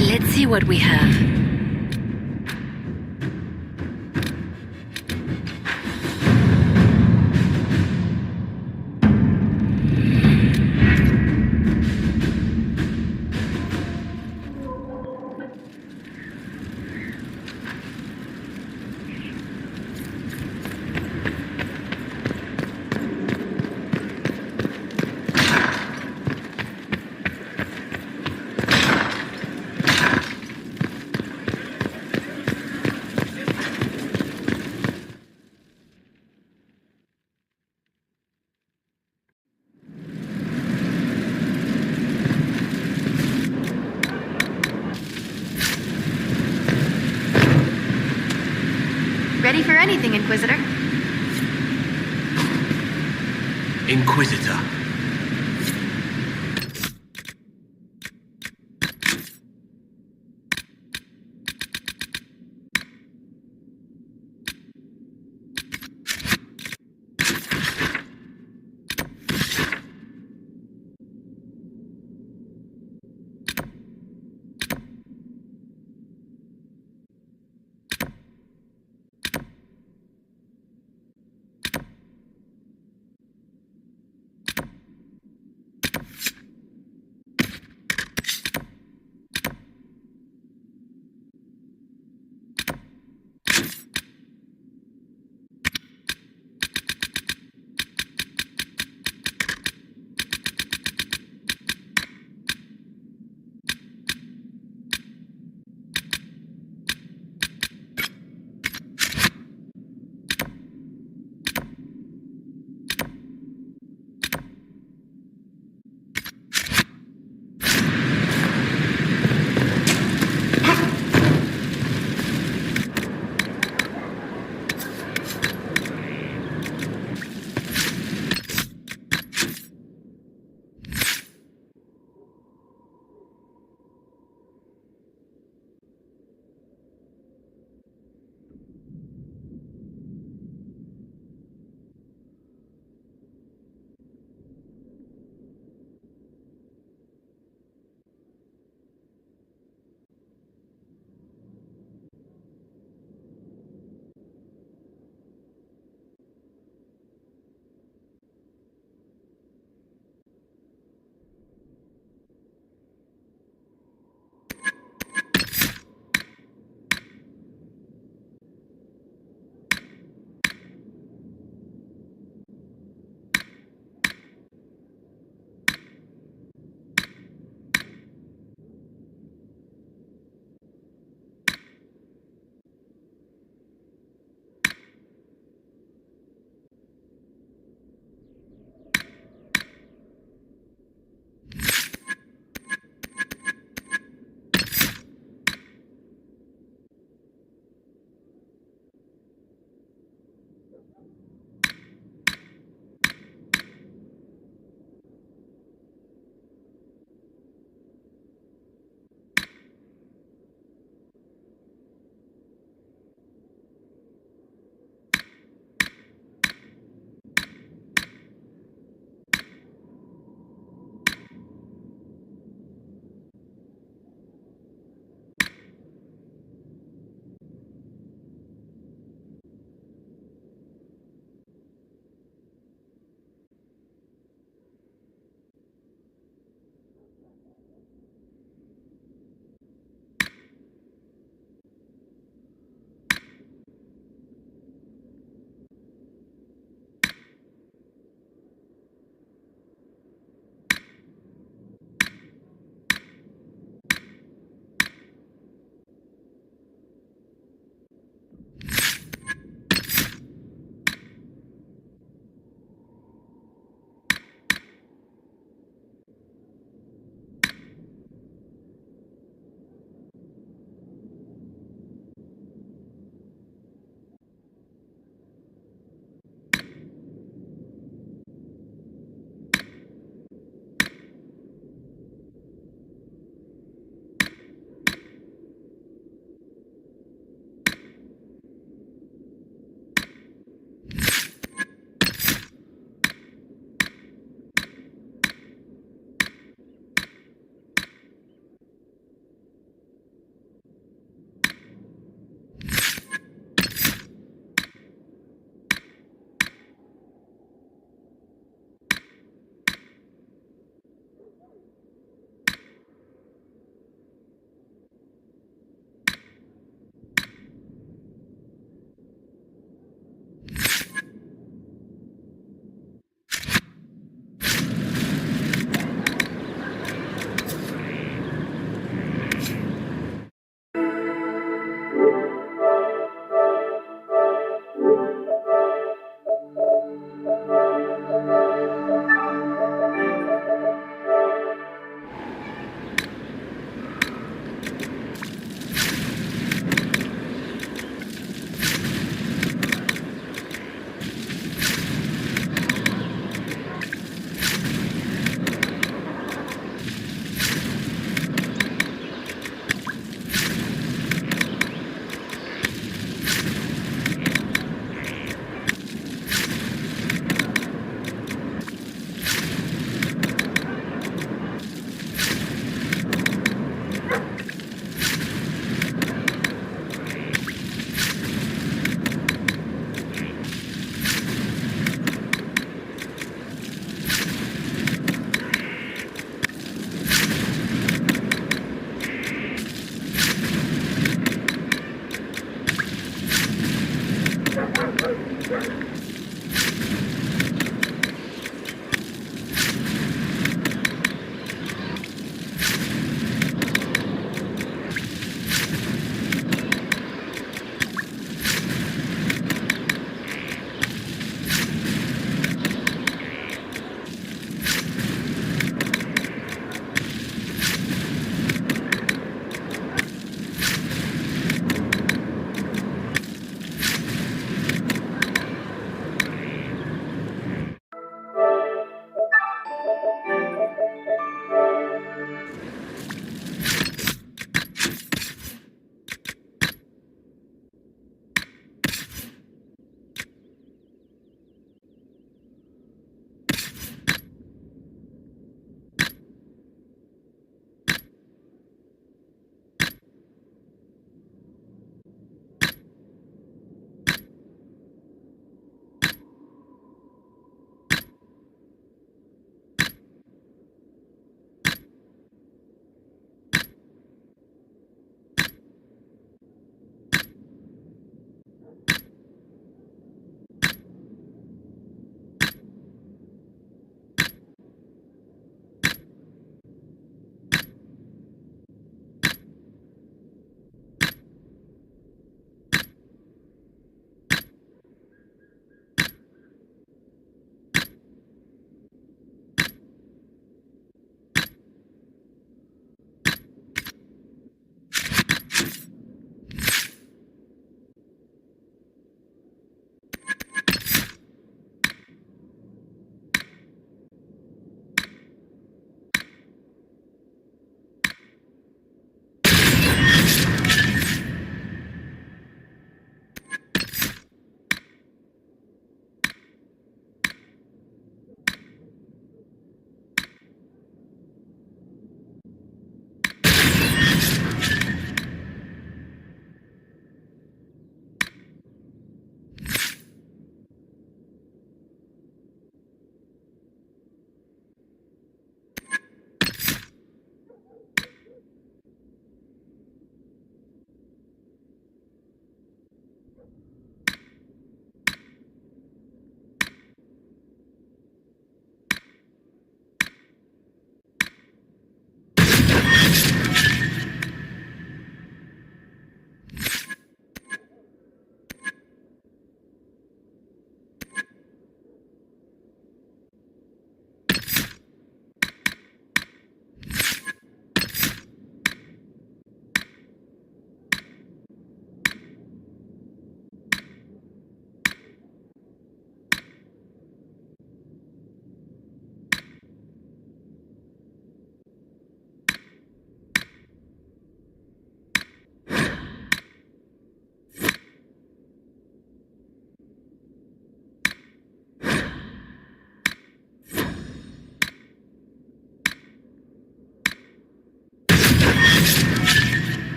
Let's see what we have. Ready for anything, Inquisitor? Inquisitor.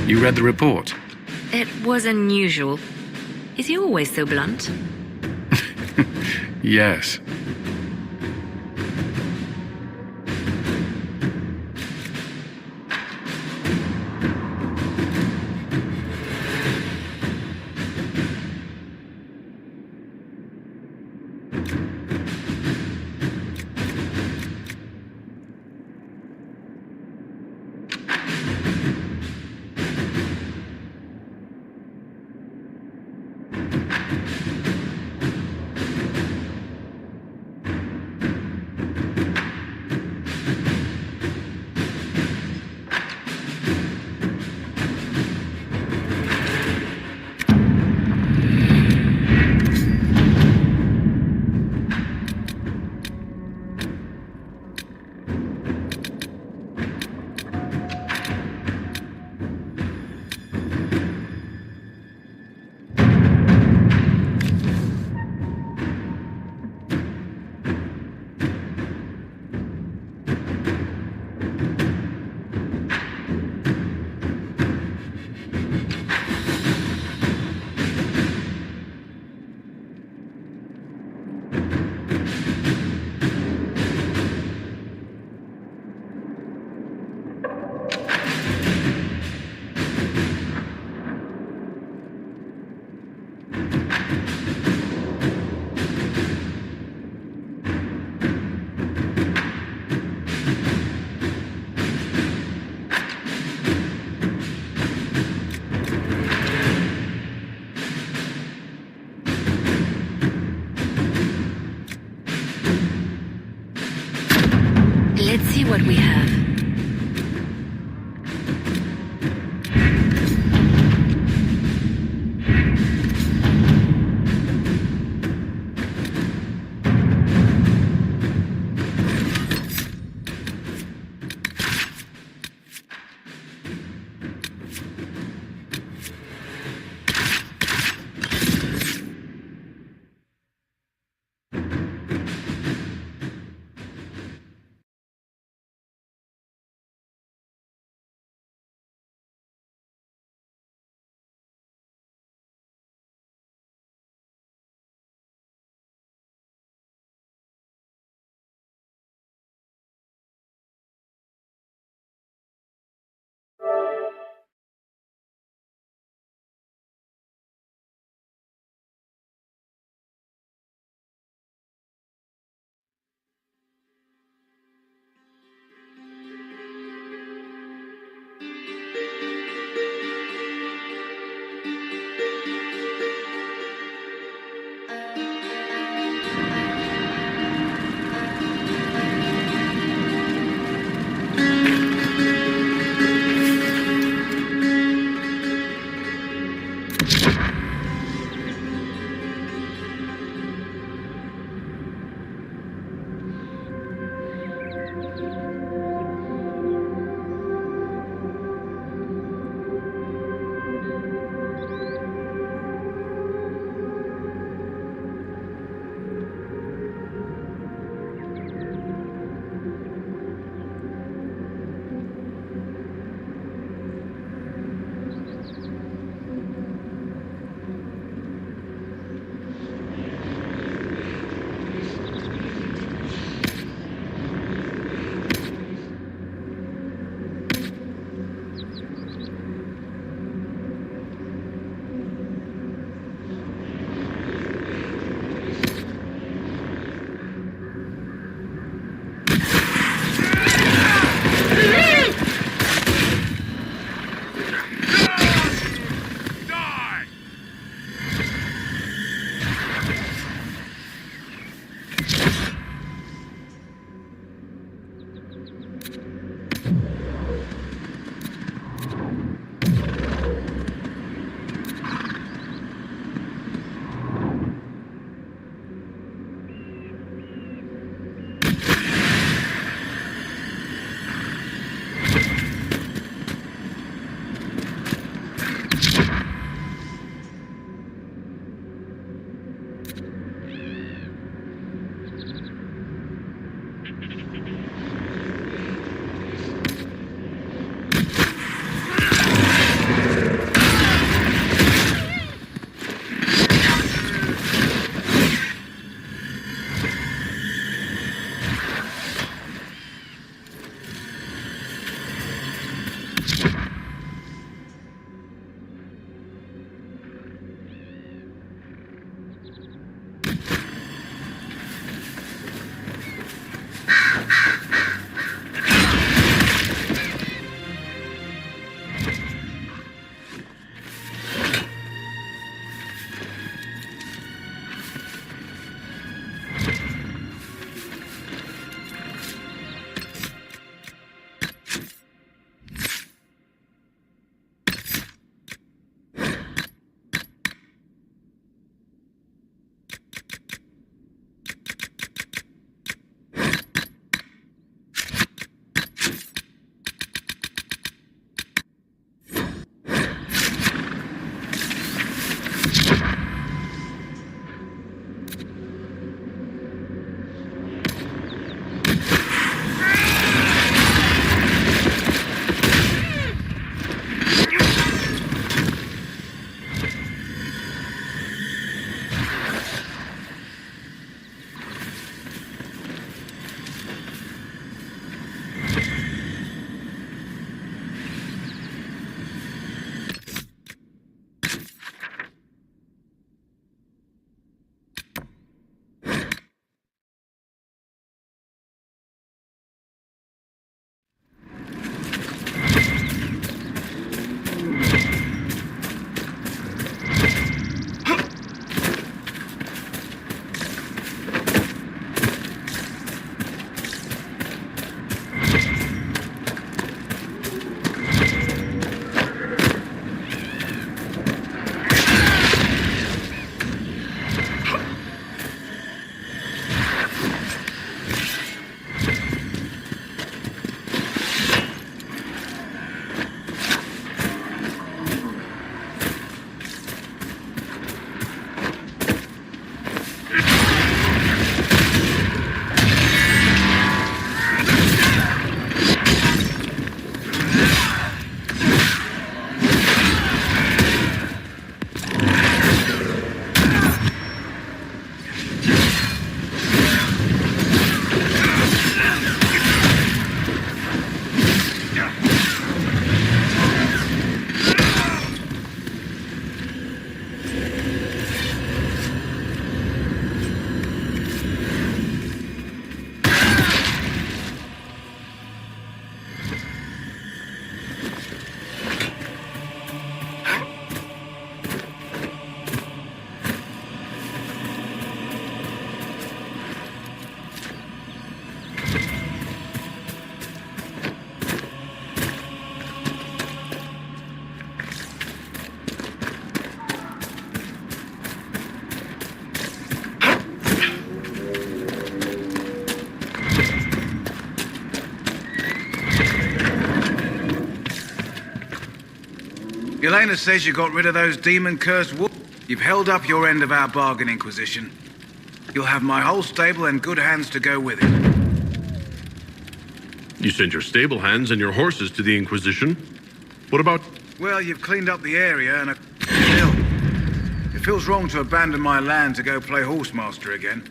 You read the report? It was unusual. Is he always so blunt? Yes. Let's see what we have. Yelena says you got rid of those demon-cursed wolves. You've held up your end of our bargain, Inquisition. You'll have my whole stable and good hands to go with it. You sent your stable hands and your horses to the Inquisition. What about... Well, you've cleaned up the area and... Still, it feels wrong to abandon my land to go play horsemaster again.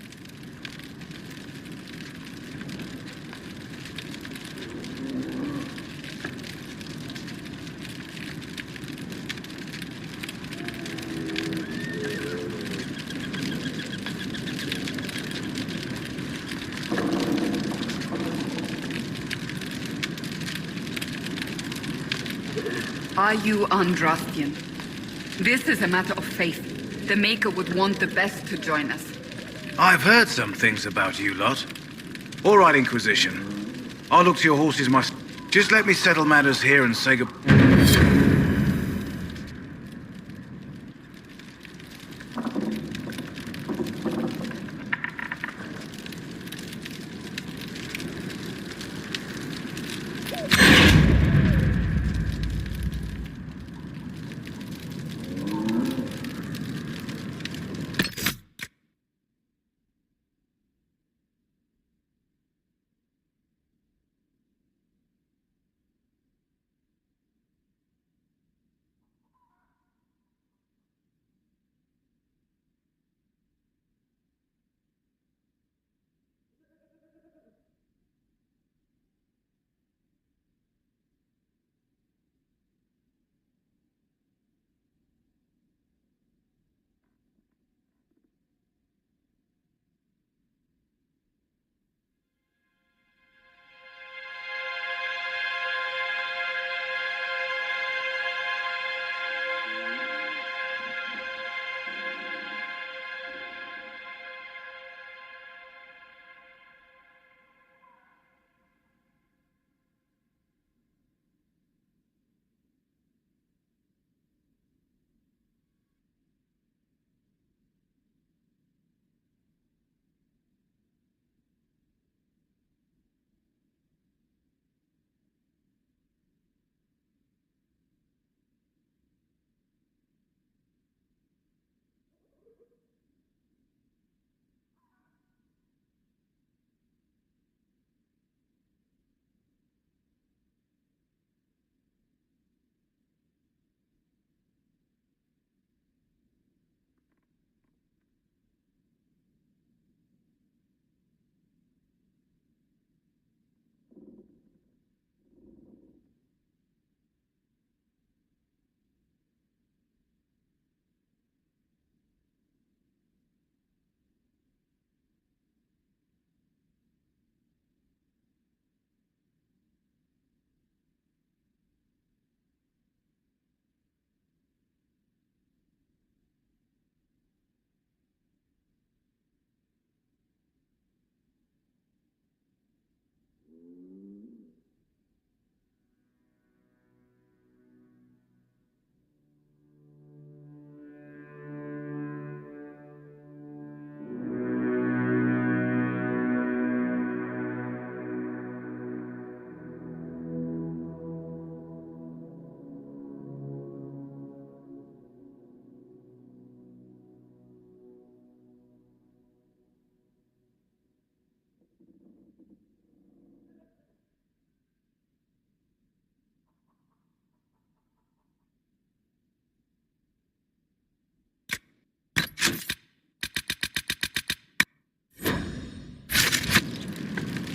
Are you Andrastian? This is a matter of faith. The Maker would want the best to join us. I've heard some things about you lot. All right, Inquisition. I'll look to your horses myself. Just let me settle matters here and say goodbye.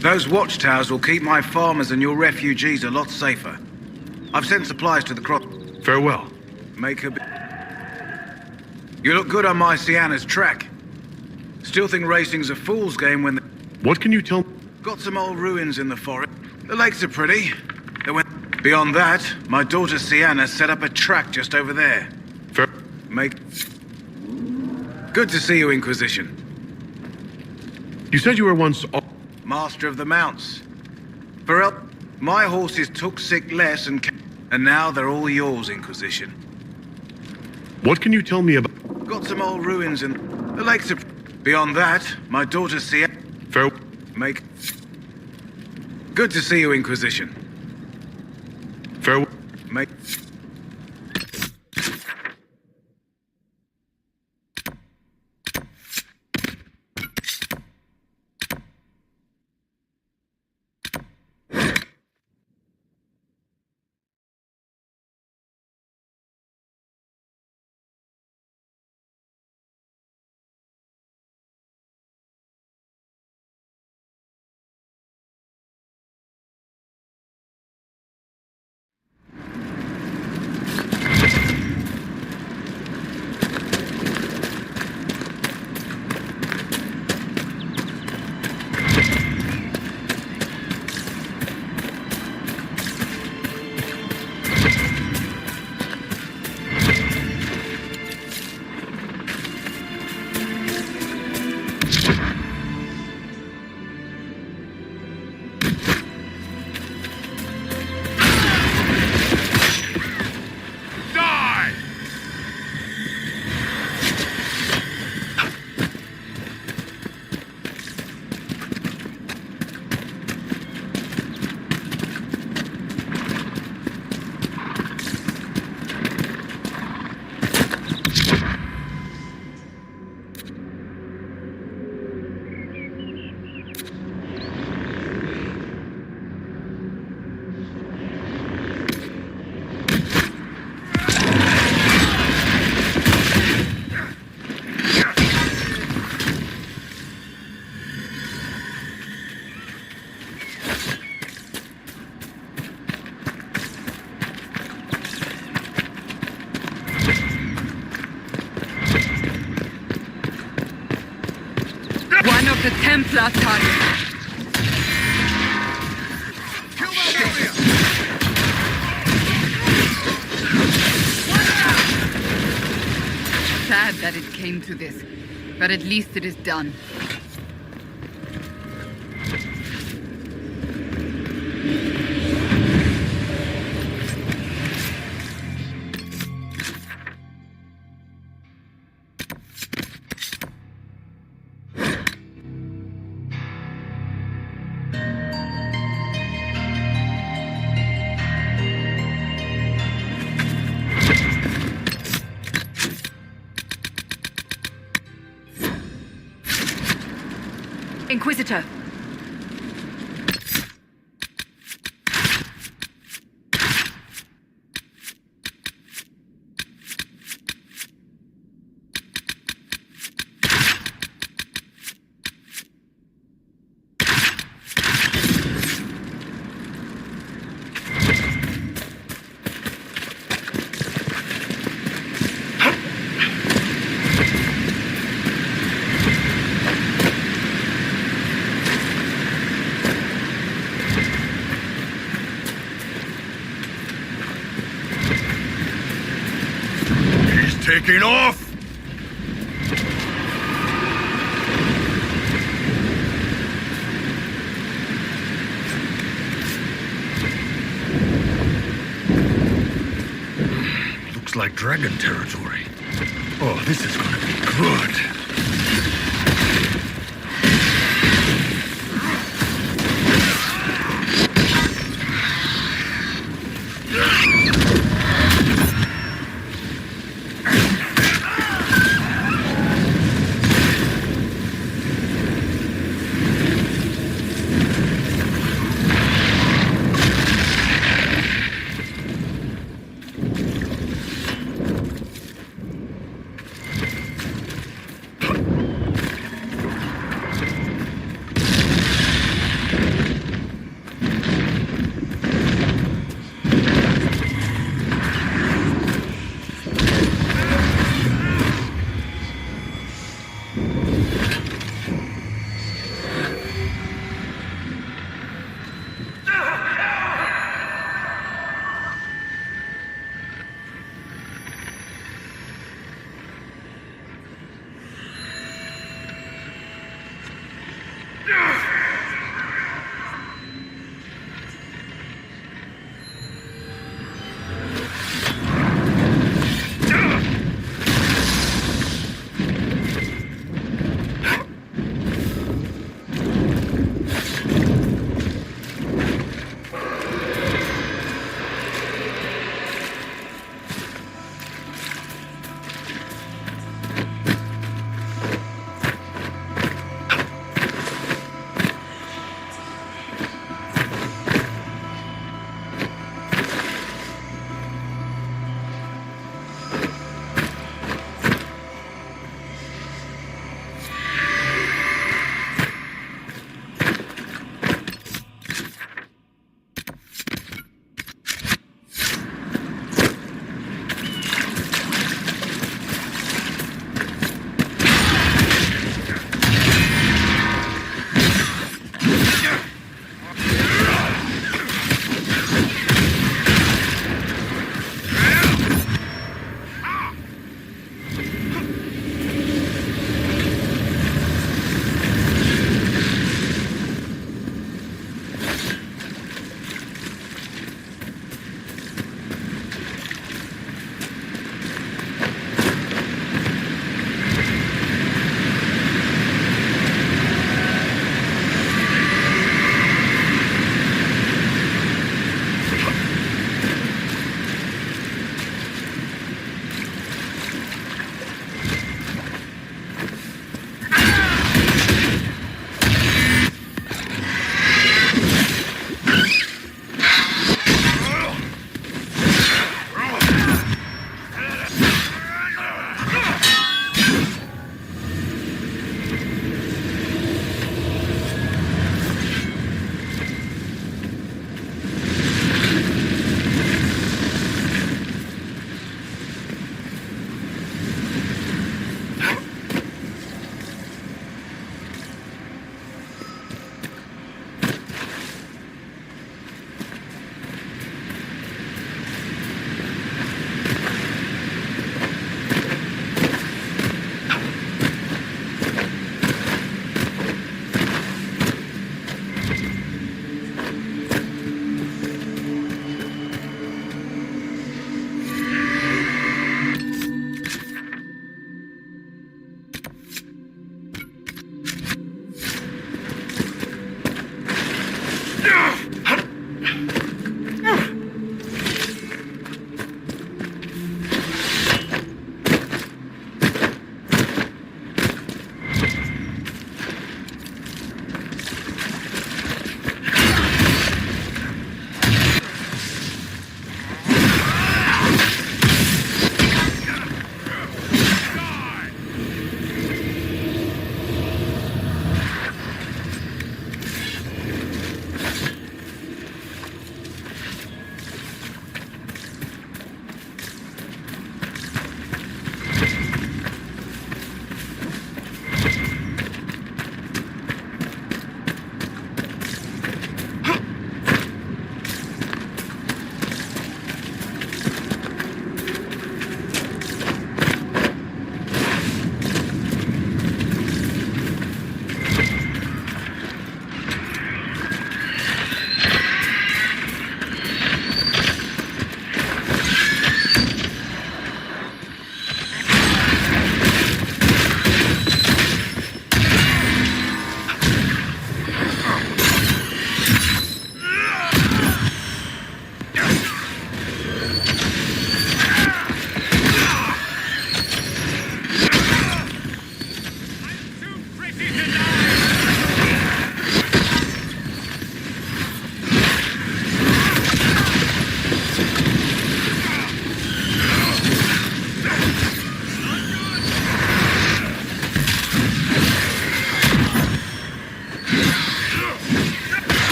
Those watchtowers will keep my farmers and your refugees a lot safer. I've sent supplies to the cross. Farewell. Make a... You look good on my Sienna's track. Still think racing's a fool's game when... What can you tell... Got some old ruins in the forest. The lakes are pretty. They went... Beyond that, my daughter Sienna set up a track just over there. Make... Good to see you, Inquisition. You said you were once... Master of the Mounts. My horses took sick less and now they're all yours, Inquisition. What can you tell me about... Got some old ruins in... The lakes are... Beyond that, my daughter Sienna... Make... Good to see you, Inquisition. Farewell. Make... The Templar target. Sad that it came to this, but at least it is done. Inquisitor. Taking off! Looks like dragon territory. Oh, this is gonna be good.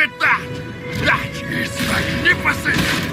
at that! That is magnificent!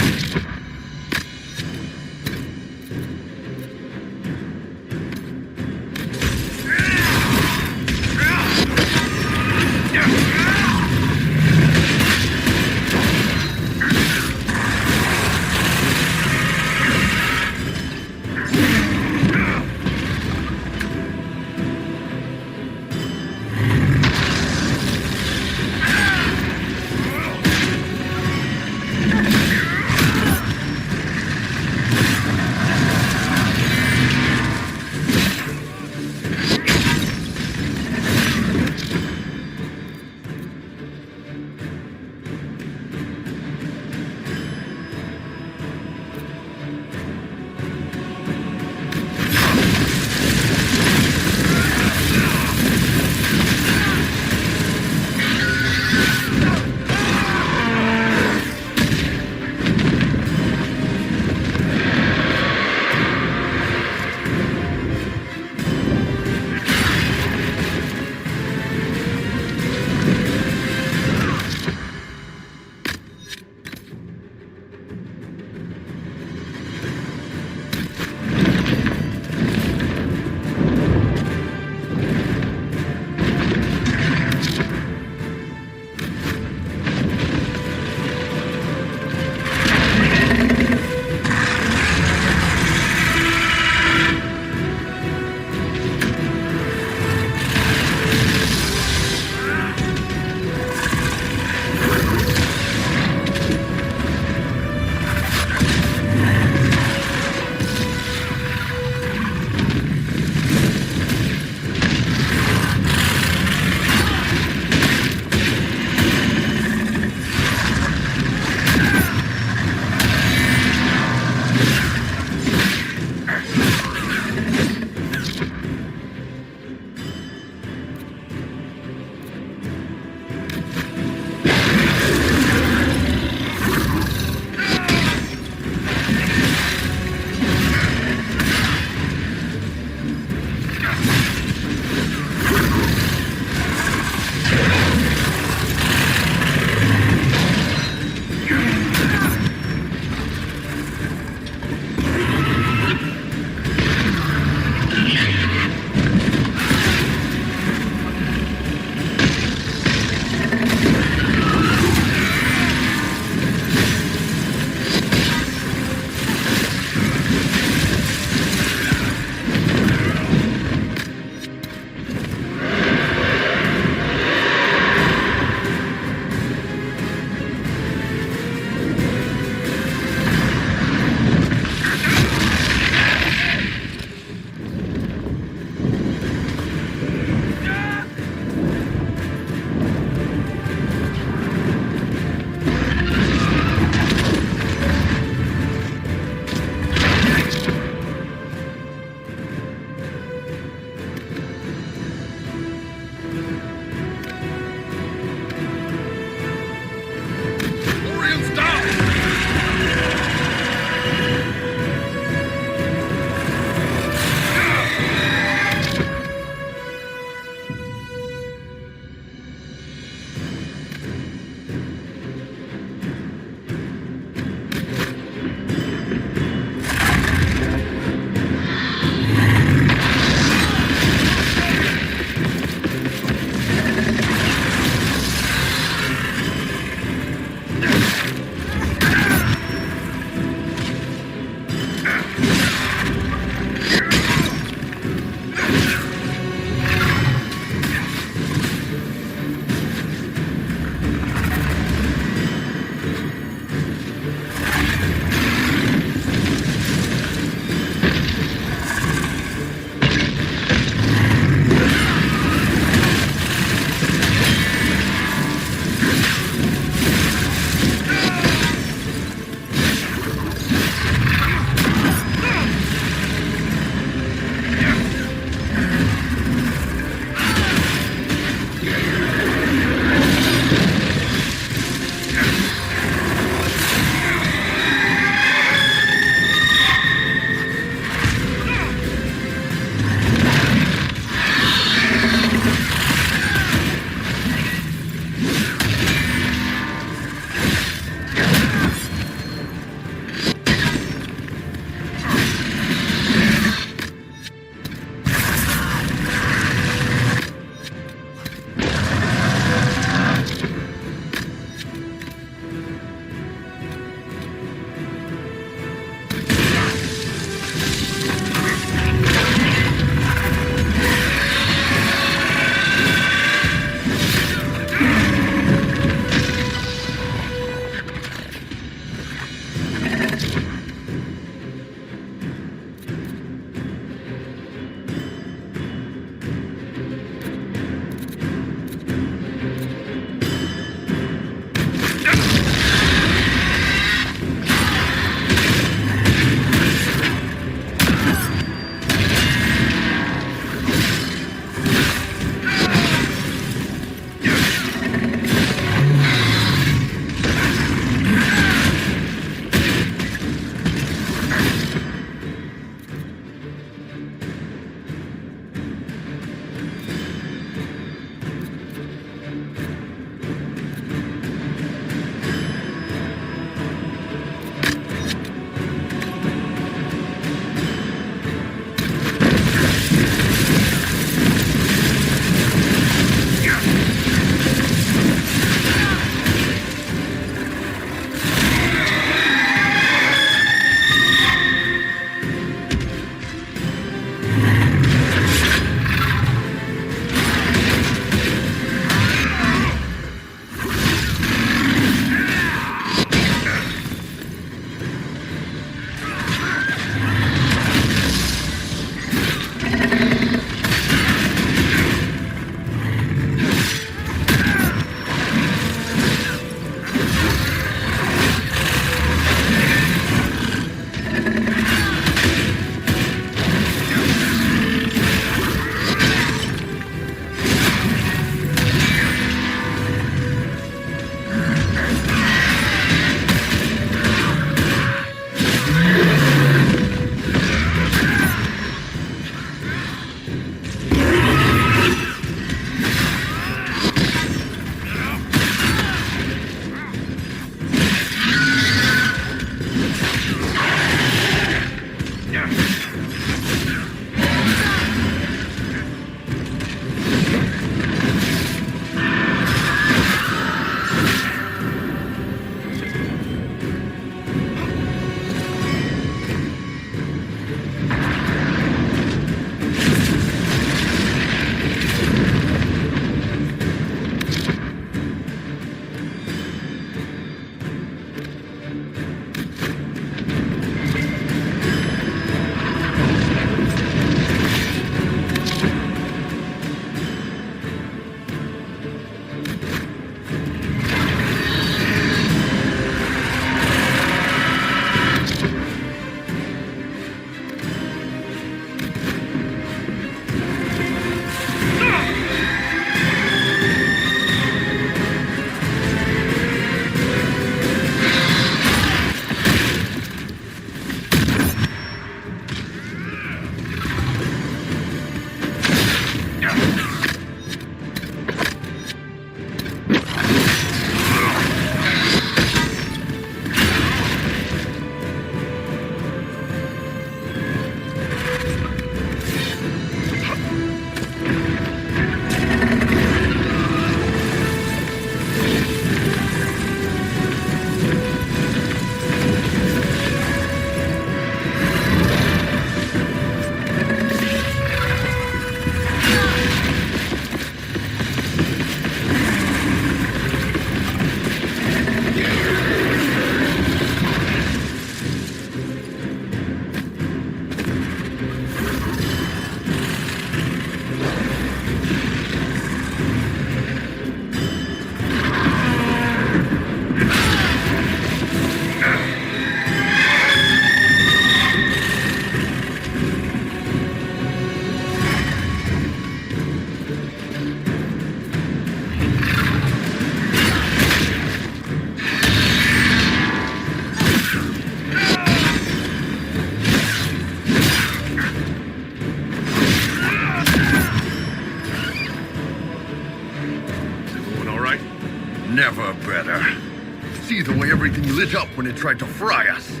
see the way everything lit up when it tried to fry us.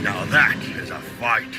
Now that is a fight.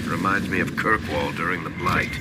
Reminds me of Kirkwall during the Blight.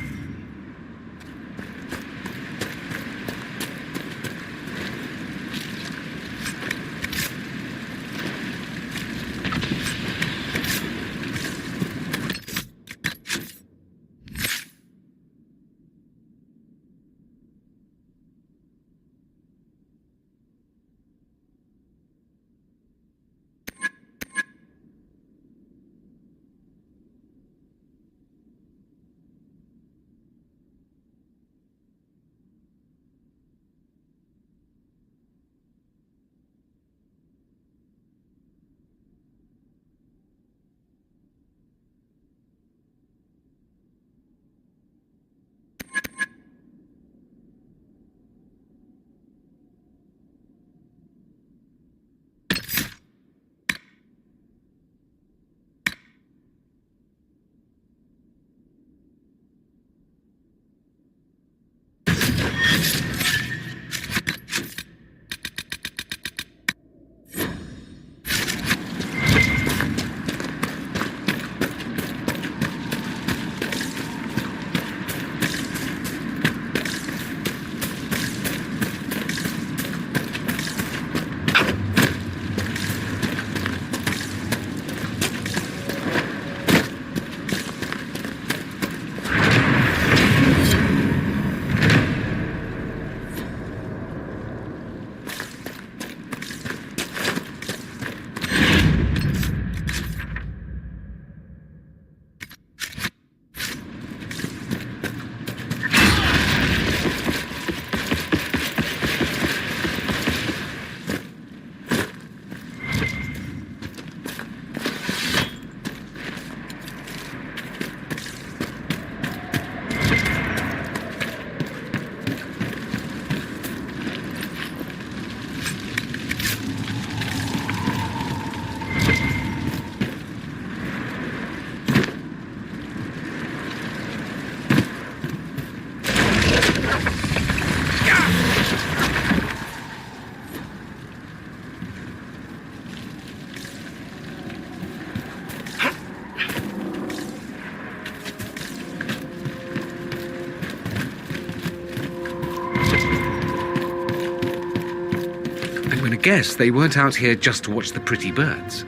guess they weren't out here just to watch the pretty birds.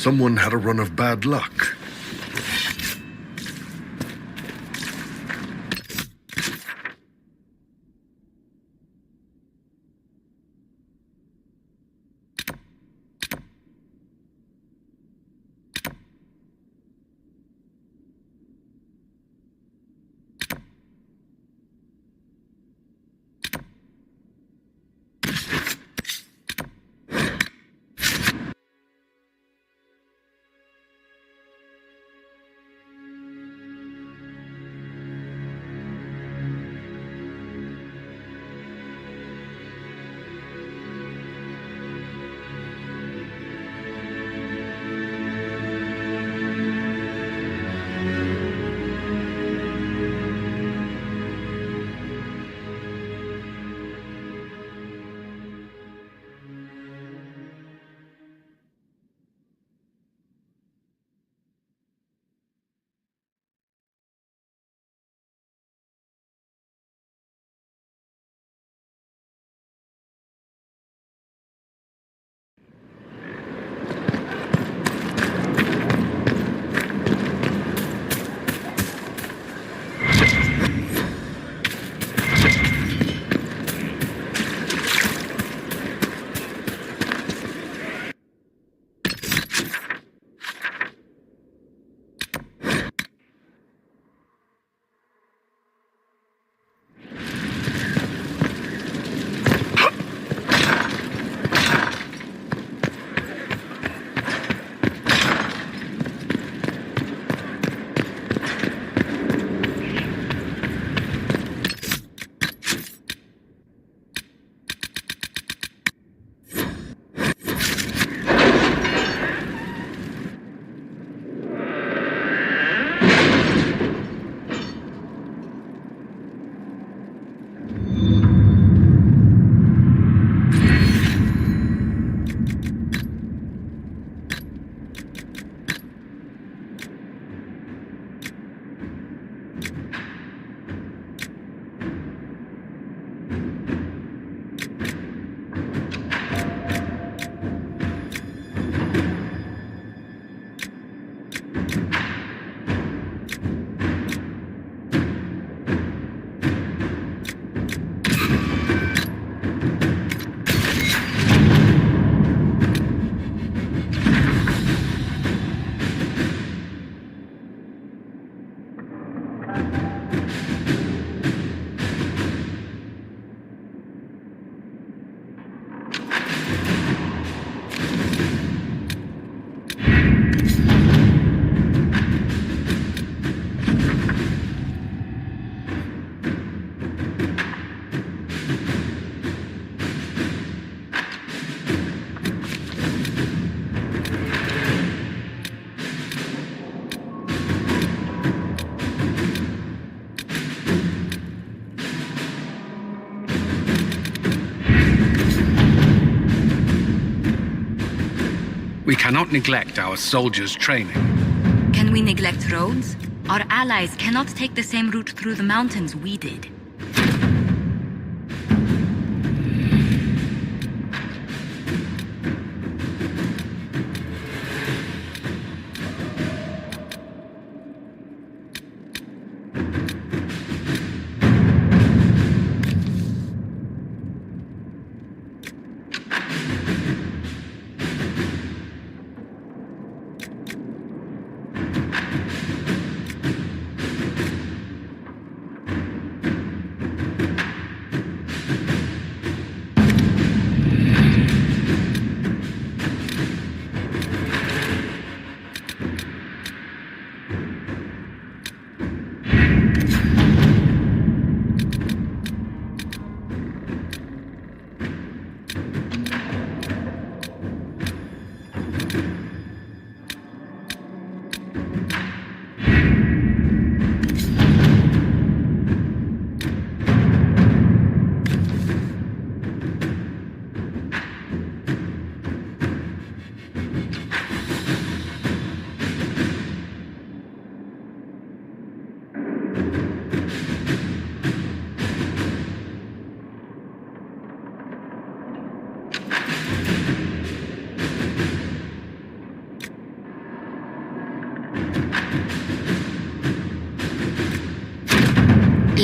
Someone had a run of bad luck. We cannot neglect our soldiers' training. Can we neglect roads? Our allies cannot take the same route through the mountains we did.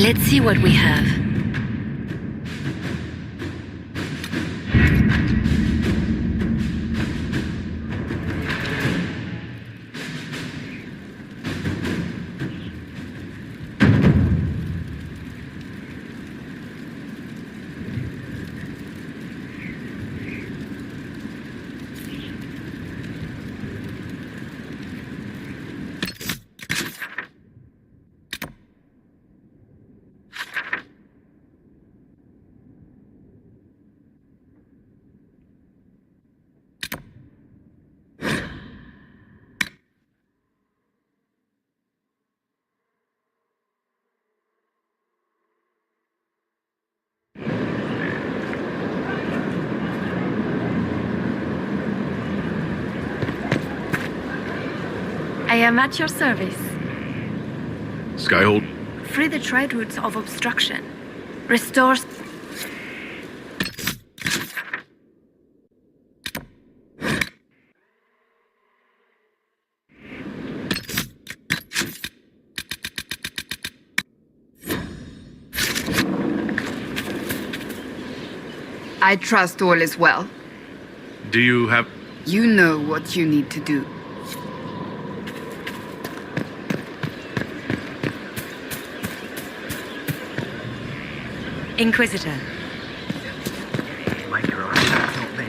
Let's see what we have. I am at your service. Skyhold? Free the trade routes of obstruction. Restore... I trust all is well. Do you have... You know what you need to do. Inquisitor. Make her own, not me.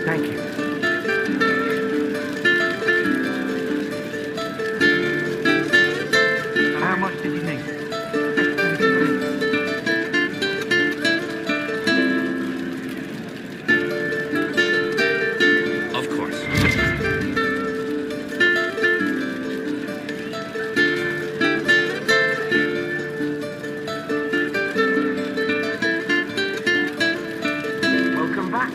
Thank you. How much did you need? Of course. Welcome back.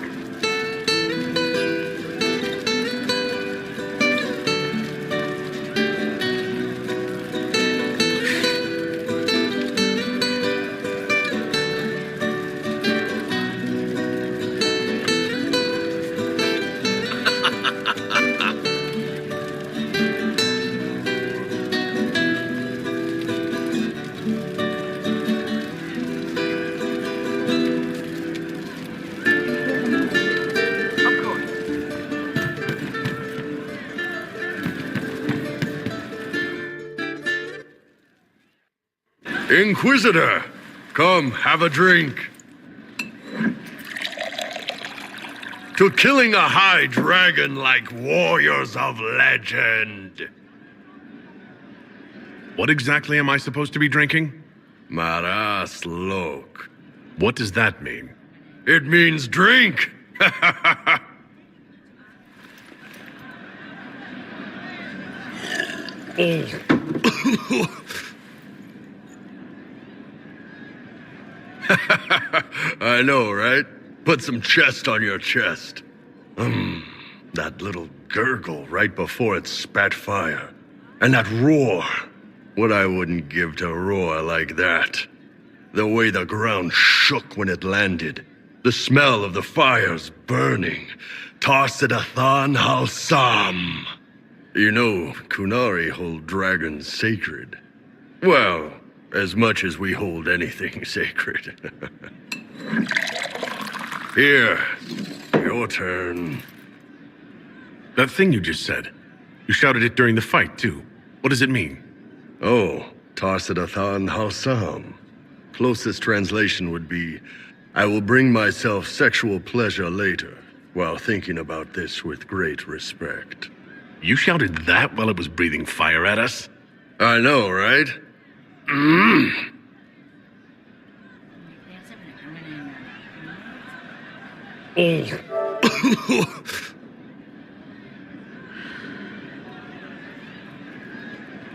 Of course. Inquisitor, come have a drink. To killing a high dragon like warriors of legend. What exactly am I supposed to be drinking? Maras Lok. What does that mean? It means drink. I know, right? Put some chest on your chest. That little gurgle right before it spat fire. And that roar. What I wouldn't give to roar like that. The way the ground shook when it landed. The smell of the fires burning. Tarsidathan Halsam. You know, Kunari hold dragons sacred. Well, as much as we hold anything sacred. Here, your turn. That thing you just said. You shouted it during the fight, too. What does it mean? Oh, Tarsidathan Halsam. Closest translation would be, I will bring myself sexual pleasure later, while thinking about this with great respect. You shouted that while it was breathing fire at us? I know, right?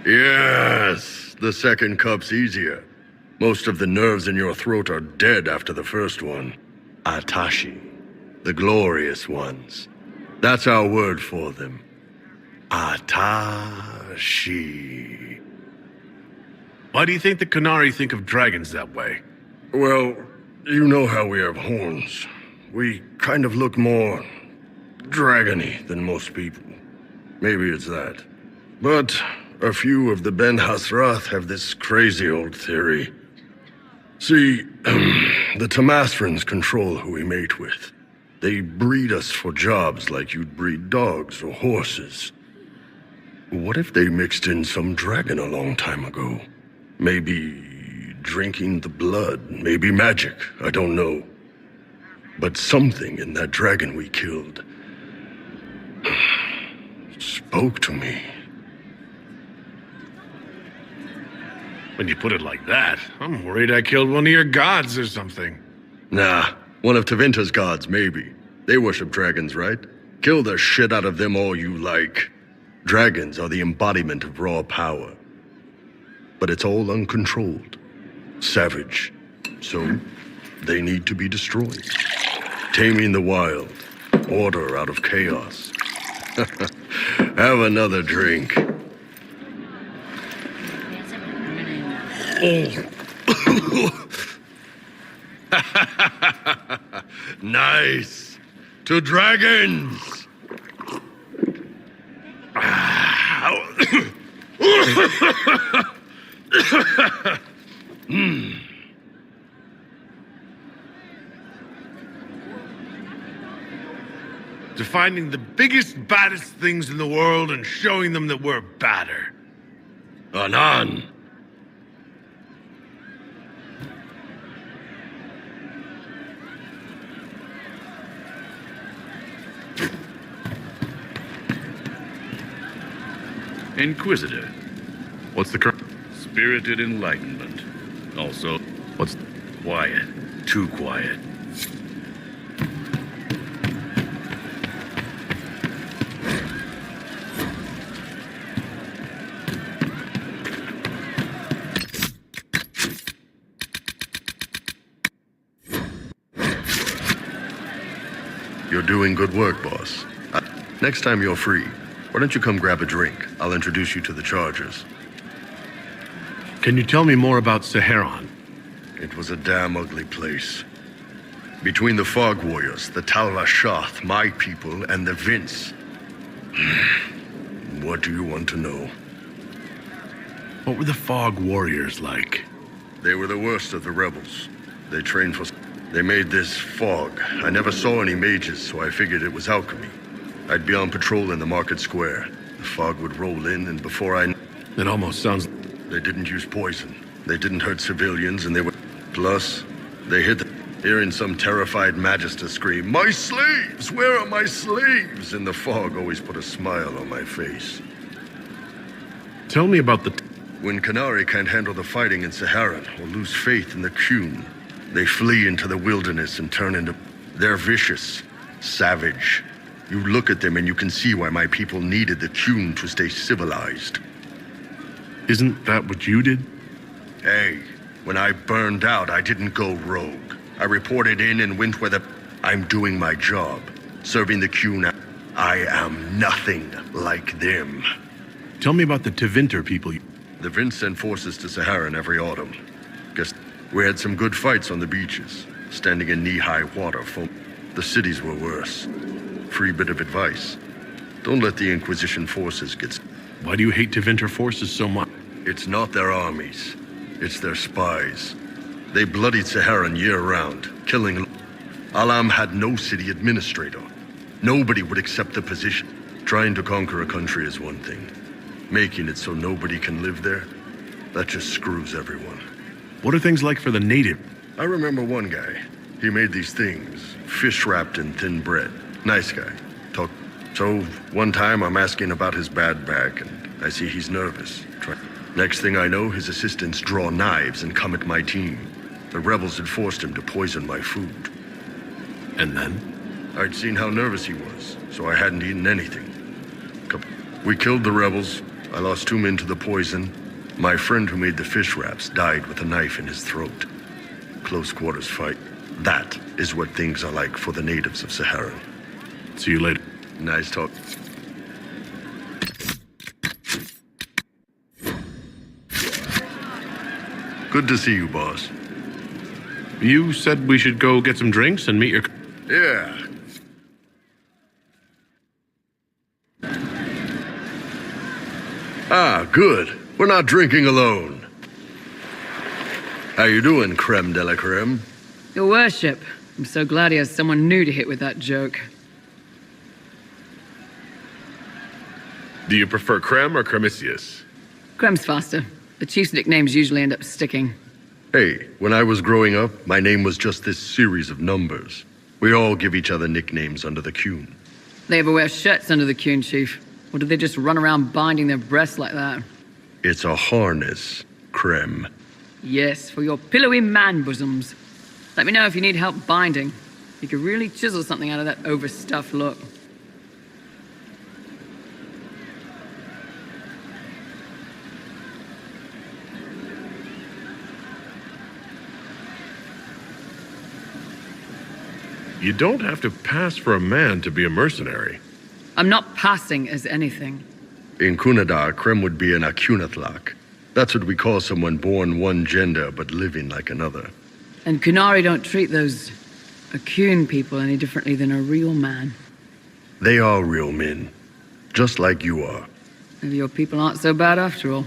Yes, the second cup's easier. Most of the nerves in your throat are dead after the first one. Atashi, the glorious ones. That's our word for them. Atashi. What? Why do you think the Qunari think of dragons that way? Well, you know how we have horns. We kind of look more dragony than most people. Maybe it's that. But a few of the Ben Hasrath have this crazy old theory. See, the Tamasrans control who we mate with. They breed us for jobs like you'd breed dogs or horses. What if they mixed in some dragon a long time ago? Maybe drinking the blood, maybe magic, I don't know. But something in that dragon we killed spoke to me. When you put it like that, I'm worried I killed one of your gods or something. Nah, one of Tevinter's gods, maybe. They worship dragons, right? Kill the shit out of them all you like. Dragons are the embodiment of raw power. But it's all uncontrolled. Savage. So, they need to be destroyed. Taming the wild. Order out of chaos. Have another drink. Nice. To dragons. To finding the biggest, baddest things in the world and showing them that we're badder. Anan. Inquisitor. What's the current? Spirited enlightenment. Also, what's quiet? Too quiet. You're doing good work, boss. Next time you're free, why don't you come grab a drink? I'll introduce you to the Chargers. Can you tell me more about Saharan? It was a damn ugly place. Between the Fog Warriors, the Tal Rashath, my people, and the Vince. What do you want to know? What were the Fog Warriors like? They were the worst of the rebels. They trained for... They made this fog. I never saw any mages, so I figured it was alchemy. I'd be on patrol in the market square. The fog would roll in, and before I... It almost sounds... They didn't use poison. They didn't hurt civilians, and they were... Plus, they hid hearing some terrified Magister scream, "My slaves! Where are my slaves?" And the fog always put a smile on my face. Tell me about the... When Qunari can't handle the fighting in Saharan or lose faith in the Qun, they flee into the wilderness and turn into... They're vicious, savage. You look at them and you can see why my people needed the Qun to stay civilized. Isn't that what you did? Hey, when I burned out, I didn't go rogue. I reported in and went where the... I'm doing my job. Serving the Qun. I am nothing like them. Tell me about the Tevinter people. The Vince sent forces to Saharan every autumn. Guess we had some good fights on the beaches, standing in knee-high water. The cities were worse. Free bit of advice. Don't let the Inquisition forces get... Why do you hate Tevinter forces so much? It's not their armies. It's their spies. They bloodied Saharan year-round, killing... Alam had no city administrator. Nobody would accept the position. Trying to conquer a country is one thing. Making it so nobody can live there, that just screws everyone. What are things like for the native? I remember one guy. He made these things, fish wrapped in thin bread. Nice guy. So one time I'm asking about his bad back, and I see he's nervous. Next thing I know, his assistants draw knives and come at my team. The rebels had forced him to poison my food. And then? I'd seen how nervous he was, so I hadn't eaten anything. We killed the rebels. I lost 2 men to the poison. My friend who made the fish wraps died with a knife in his throat. Close quarters fight. That is what things are like for the natives of Saharan. See you later. Nice talk. Good to see you, boss. You said we should go get some drinks and meet your... Yeah. Ah, good. We're not drinking alone. How you doing, creme de la creme? Your worship. I'm so glad he has someone new to hit with that joke. Do you prefer Creme or Cremisius? Crem's faster. The chief's nicknames usually end up sticking. Hey, when I was growing up, my name was just this series of numbers. We all give each other nicknames under the Qun. They ever wear shirts under the Qun, Chief? Or do they just run around binding their breasts like that? It's a harness, Creme. Yes, for your pillowy man bosoms. Let me know if you need help binding. You could really chisel something out of that overstuffed look. You don't have to pass for a man to be a mercenary. I'm not passing as anything. In Kunadar, Creme would be an Akunathlak. That's what we call someone born one gender but living like another. And Kunari don't treat those Akun people any differently than a real man. They are real men, just like you are. Maybe your people aren't so bad after all.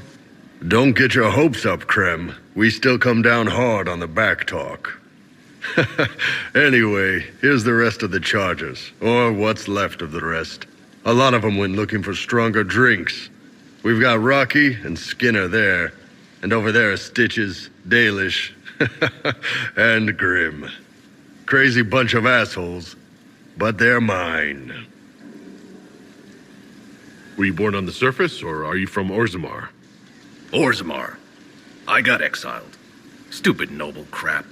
Don't get your hopes up, Creme. We still come down hard on the back talk. Anyway, here's the rest of the chargers, or what's left of the rest. A lot of them went looking for stronger drinks. We've got Rocky and Skinner there, and over there are Stitches, Dalish, and Grim. Crazy bunch of assholes, but they're mine. Were you born on the surface, or are you from Orzammar? Orzammar. I got exiled. Stupid noble crap.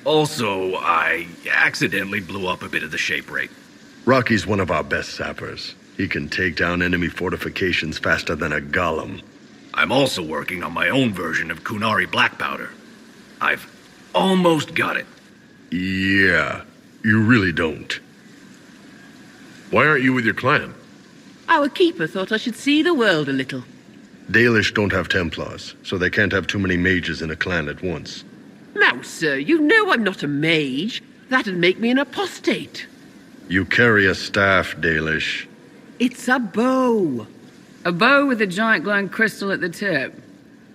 Also, I accidentally blew up a bit of the shape rate. Rocky's one of our best sappers. He can take down enemy fortifications faster than a golem. I'm also working on my own version of Kunari black powder. I've almost got it. Yeah, you really don't. Why aren't you with your clan? Our keeper thought I should see the world a little. Dalish don't have Templars, so they can't have too many mages in a clan at once. Now, sir, you know I'm not a mage. That'd make me an apostate. You carry a staff, Dalish. It's a bow. A bow with a giant glowing crystal at the tip?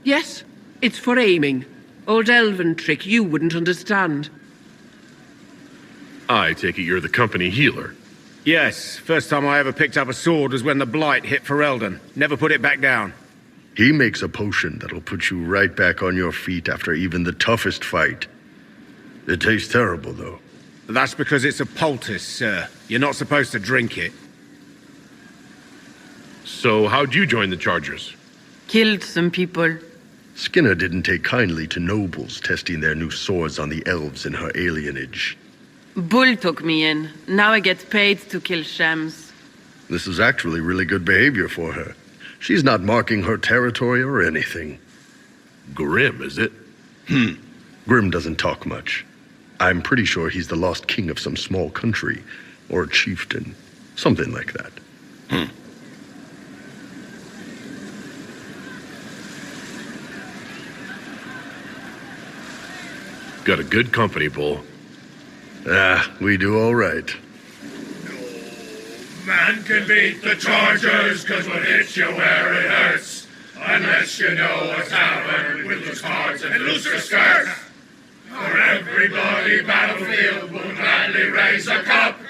Yes, it's for aiming. Old elven trick you wouldn't understand. I take it you're the company healer. Yes, first time I ever picked up a sword was when the Blight hit Ferelden. Never put it back down. He makes a potion that'll put you right back on your feet after even the toughest fight. It tastes terrible, though. That's because it's a poultice, sir. You're not supposed to drink it. So how'd you join the Chargers? Killed some people. Skinner didn't take kindly to nobles testing their new swords on the elves in her alienage. Bull took me in. Now I get paid to kill shams. This is actually really good behavior for her. She's not marking her territory or anything. Grim, is it? Grim doesn't talk much. I'm pretty sure he's the lost king of some small country, or a chieftain, something like that. Got a good company, Bull. We do all right. Man can beat the Chargers, 'cause we'll hit you where it hurts. Unless you know what's happened with loose cards and looser skirts. For every bloody battlefield, we'll gladly raise a cup.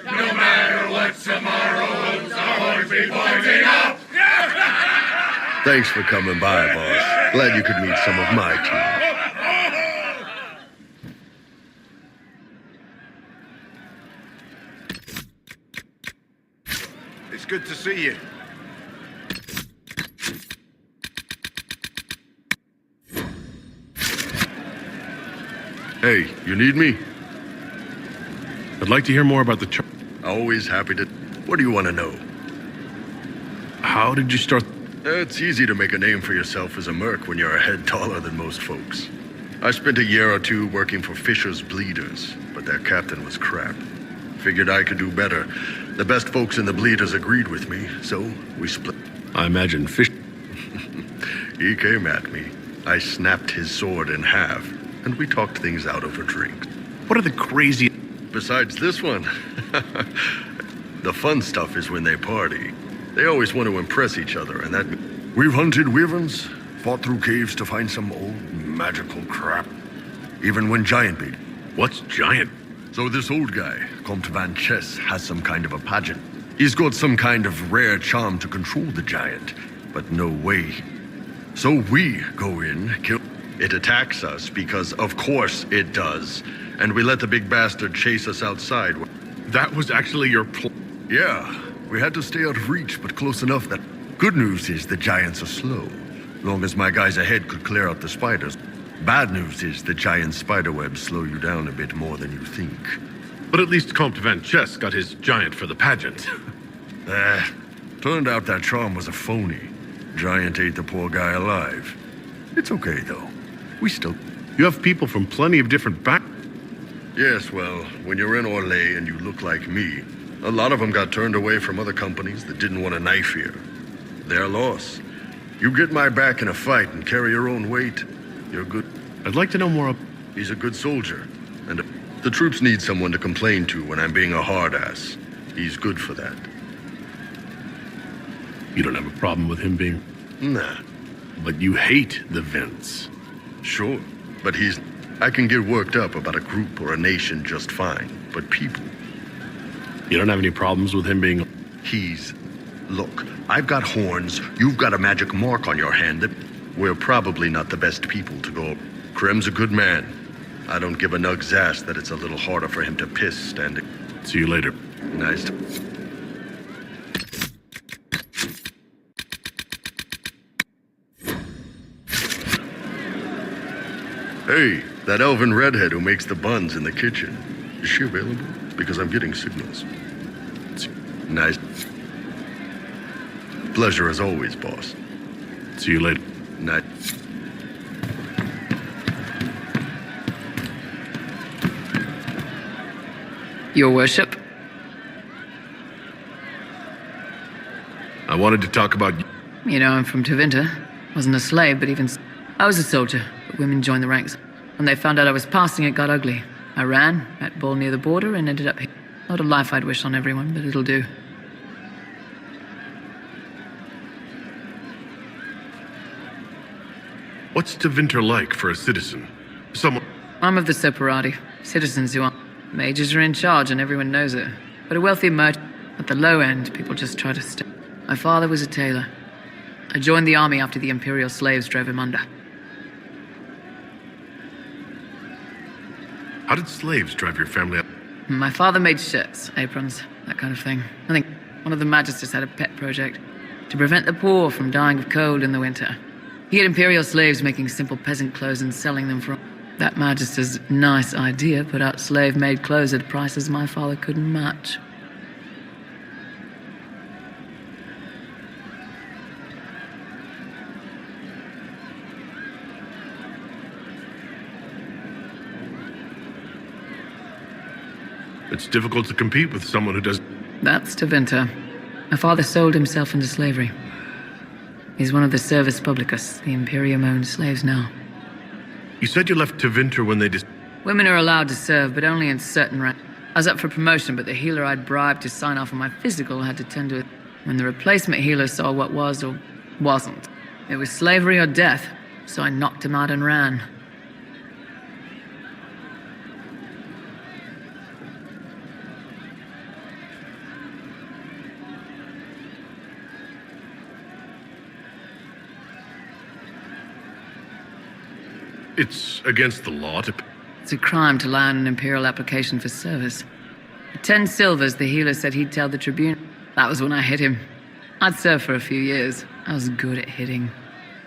No matter what tomorrow holds, our horns be pointing up. Thanks for coming by, boss. Glad you could meet some of my team. It's good to see you. Hey, you need me? I'd like to hear more about the Always happy to... What do you want to know? How did you start? It's easy to make a name for yourself as a merc when you're a head taller than most folks. I spent a year or two working for Fisher's Bleeders, but their captain was crap. Figured I could do better. The best folks in the Bleeders agreed with me, so we split. I imagine Fish... He came at me. I snapped his sword in half, and we talked things out over drinks. What are the crazy... Besides this one, the fun stuff is when they party. They always want to impress each other, and that... We've hunted wyverns, fought through caves to find some old magical crap. Even when giant bait. What's giant? So this old guy, Comte Van Chess, has some kind of a pageant. He's got some kind of rare charm to control the giant, but no way. So we go in, kill... It attacks us because, of course, it does. And we let the big bastard chase us outside. That was actually your Yeah, we had to stay out of reach, but close enough that... Good news is the giants are slow. Long as my guys ahead could clear out the spiders. Bad news is the giant spiderwebs slow you down a bit more than you think. But at least Comte Van Chess got his giant for the pageant. Turned out that charm was a phony. Giant ate the poor guy alive. It's okay, though. We still... You have people from plenty of different back... Yes, well, when you're in Orlais and you look like me, a lot of them got turned away from other companies that didn't want a knife here. Their loss. You get my back in a fight and carry your own weight, you're good. I'd like to know more... He's a good soldier, and the troops need someone to complain to when I'm being a hard-ass. He's good for that. You don't have a problem with him being... Nah. But you hate the Vents. Sure, but I can get worked up about a group or a nation just fine, but people... You don't have any problems with him being... Look, I've got horns, you've got a magic mark on your hand that... We're probably not the best people to go... Krem's a good man. I don't give a nug's ass that it's a little harder for him to piss standing. See you later. Nice to... Hey, that elven redhead who makes the buns in the kitchen. Is she available? Because I'm getting signals. Nice. Pleasure as always, boss. See you later. Night. Your worship? I wanted to talk about... You know, I'm from Tevinter. Wasn't a slave, but even... I was a soldier, but women joined the ranks. When they found out I was passing, it got ugly. I ran, met Bull near the border, and ended up here. Not a life I'd wish on everyone, but it'll do. What's Tevinter like for a citizen? Someone... I'm of the Separati. Citizens who aren't... Mages are in charge, and everyone knows it. But a wealthy merchant... At the low end, people just try to stay. My father was a tailor. I joined the army after the Imperial slaves drove him under. How did slaves drive your family up? My father made shirts, aprons, that kind of thing. I think one of the Magisters had a pet project to prevent the poor from dying of cold in the winter. He had Imperial slaves making simple peasant clothes and selling them for... That Magister's nice idea put out slave-made clothes at prices my father couldn't match. It's difficult to compete with someone who does... That's Tevinter. My father sold himself into slavery. He's one of the Servus Publicus, the Imperium-owned slaves now. You said you left Tevinter when they Women are allowed to serve, but only in certain ranks. I was up for promotion, but the healer I'd bribed to sign off on my physical had to tend to it. When the replacement healer saw what was or wasn't, it was slavery or death, so I knocked him out and ran. It's against the law to... It's a crime to lie on an Imperial application for service. For 10 silvers, the healer said he'd tell the Tribune. That was when I hit him. I'd served for a few years. I was good at hitting.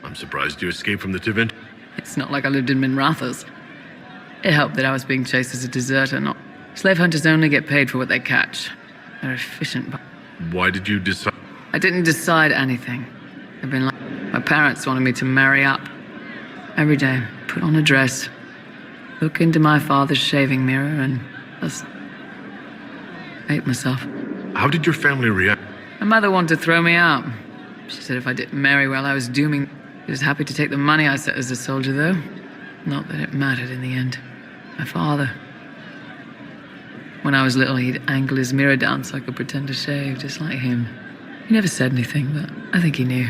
I'm surprised you escaped from the Tevinter. It's not like I lived in Minrathous. It helped that I was being chased as a deserter, not... Slave hunters only get paid for what they catch. They're efficient, but... Why did you decide... I didn't decide anything. I've been like... My parents wanted me to marry up. Every day, put on a dress, look into my father's shaving mirror, and just hate myself. How did your family react? My mother wanted to throw me out. She said if I didn't marry well, I was dooming... He was happy to take the money I set as a soldier, though. Not that it mattered in the end. My father. When I was little, he'd angle his mirror down so I could pretend to shave, just like him. He never said anything, but I think he knew.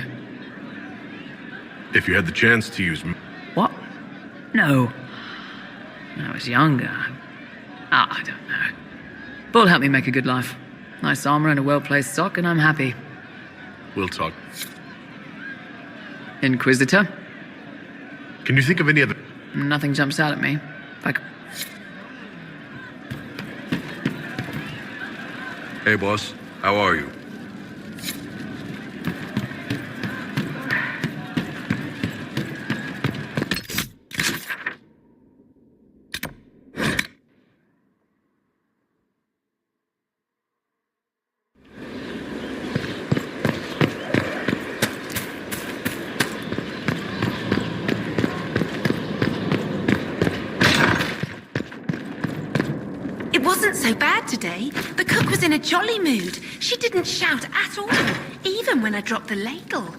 If you had the chance to use... What? No. When I was younger, I don't know. Bull helped me make a good life. Nice armor and a well-placed sock, and I'm happy. We'll talk. Inquisitor? Can you think of any other... Nothing jumps out at me. Like... Hey, boss. How are you? It wasn't so bad today. The cook was in a jolly mood. She didn't shout at all, even when I dropped the ladle.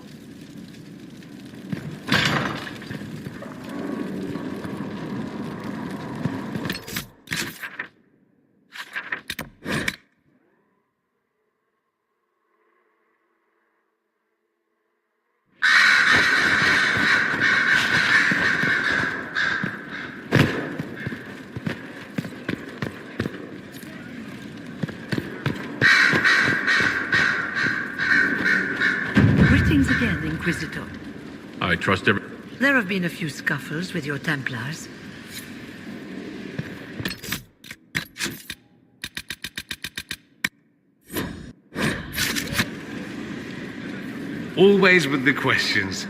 Greetings again, Inquisitor. I trust every... There have been a few scuffles with your Templars. Always with the questions.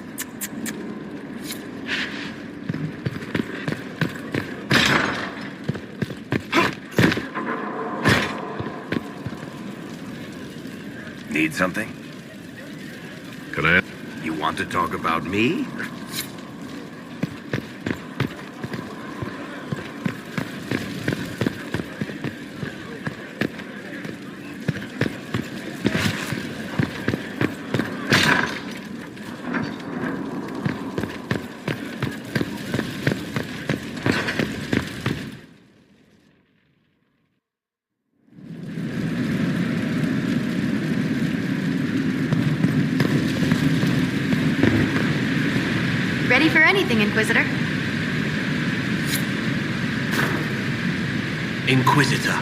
Need something? Can I... You want to talk about me? Ready for anything, Inquisitor? Inquisitor.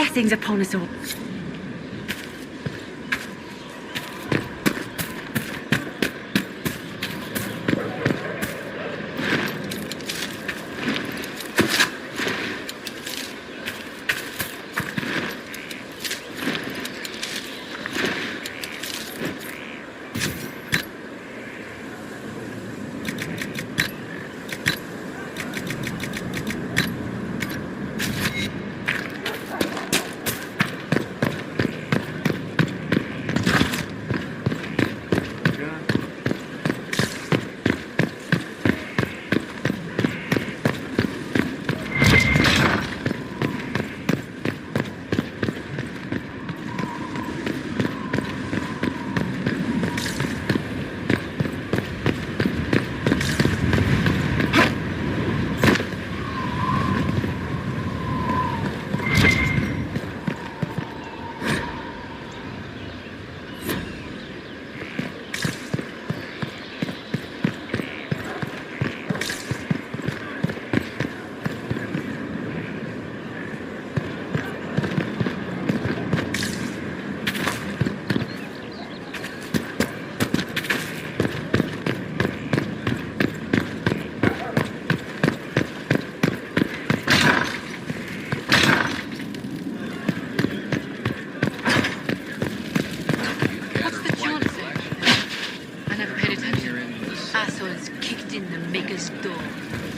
Blessings upon us all.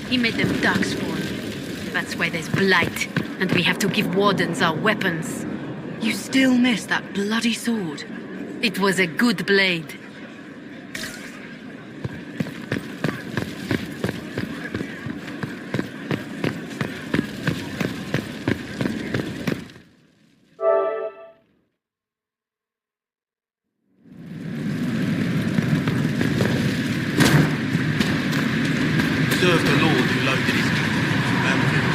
He made them darkspawn. That's why there's blight, and we have to give wardens our weapons. You still miss that bloody sword. It was a good blade. Serve the Lord who loaded his mountains.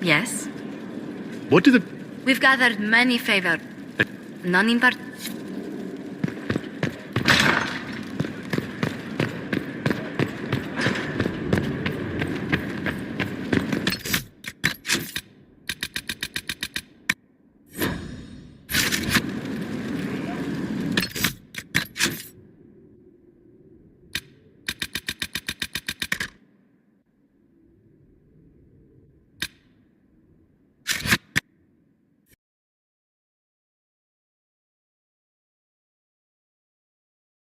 Yes? What do the... We've gathered many favors, none in particular.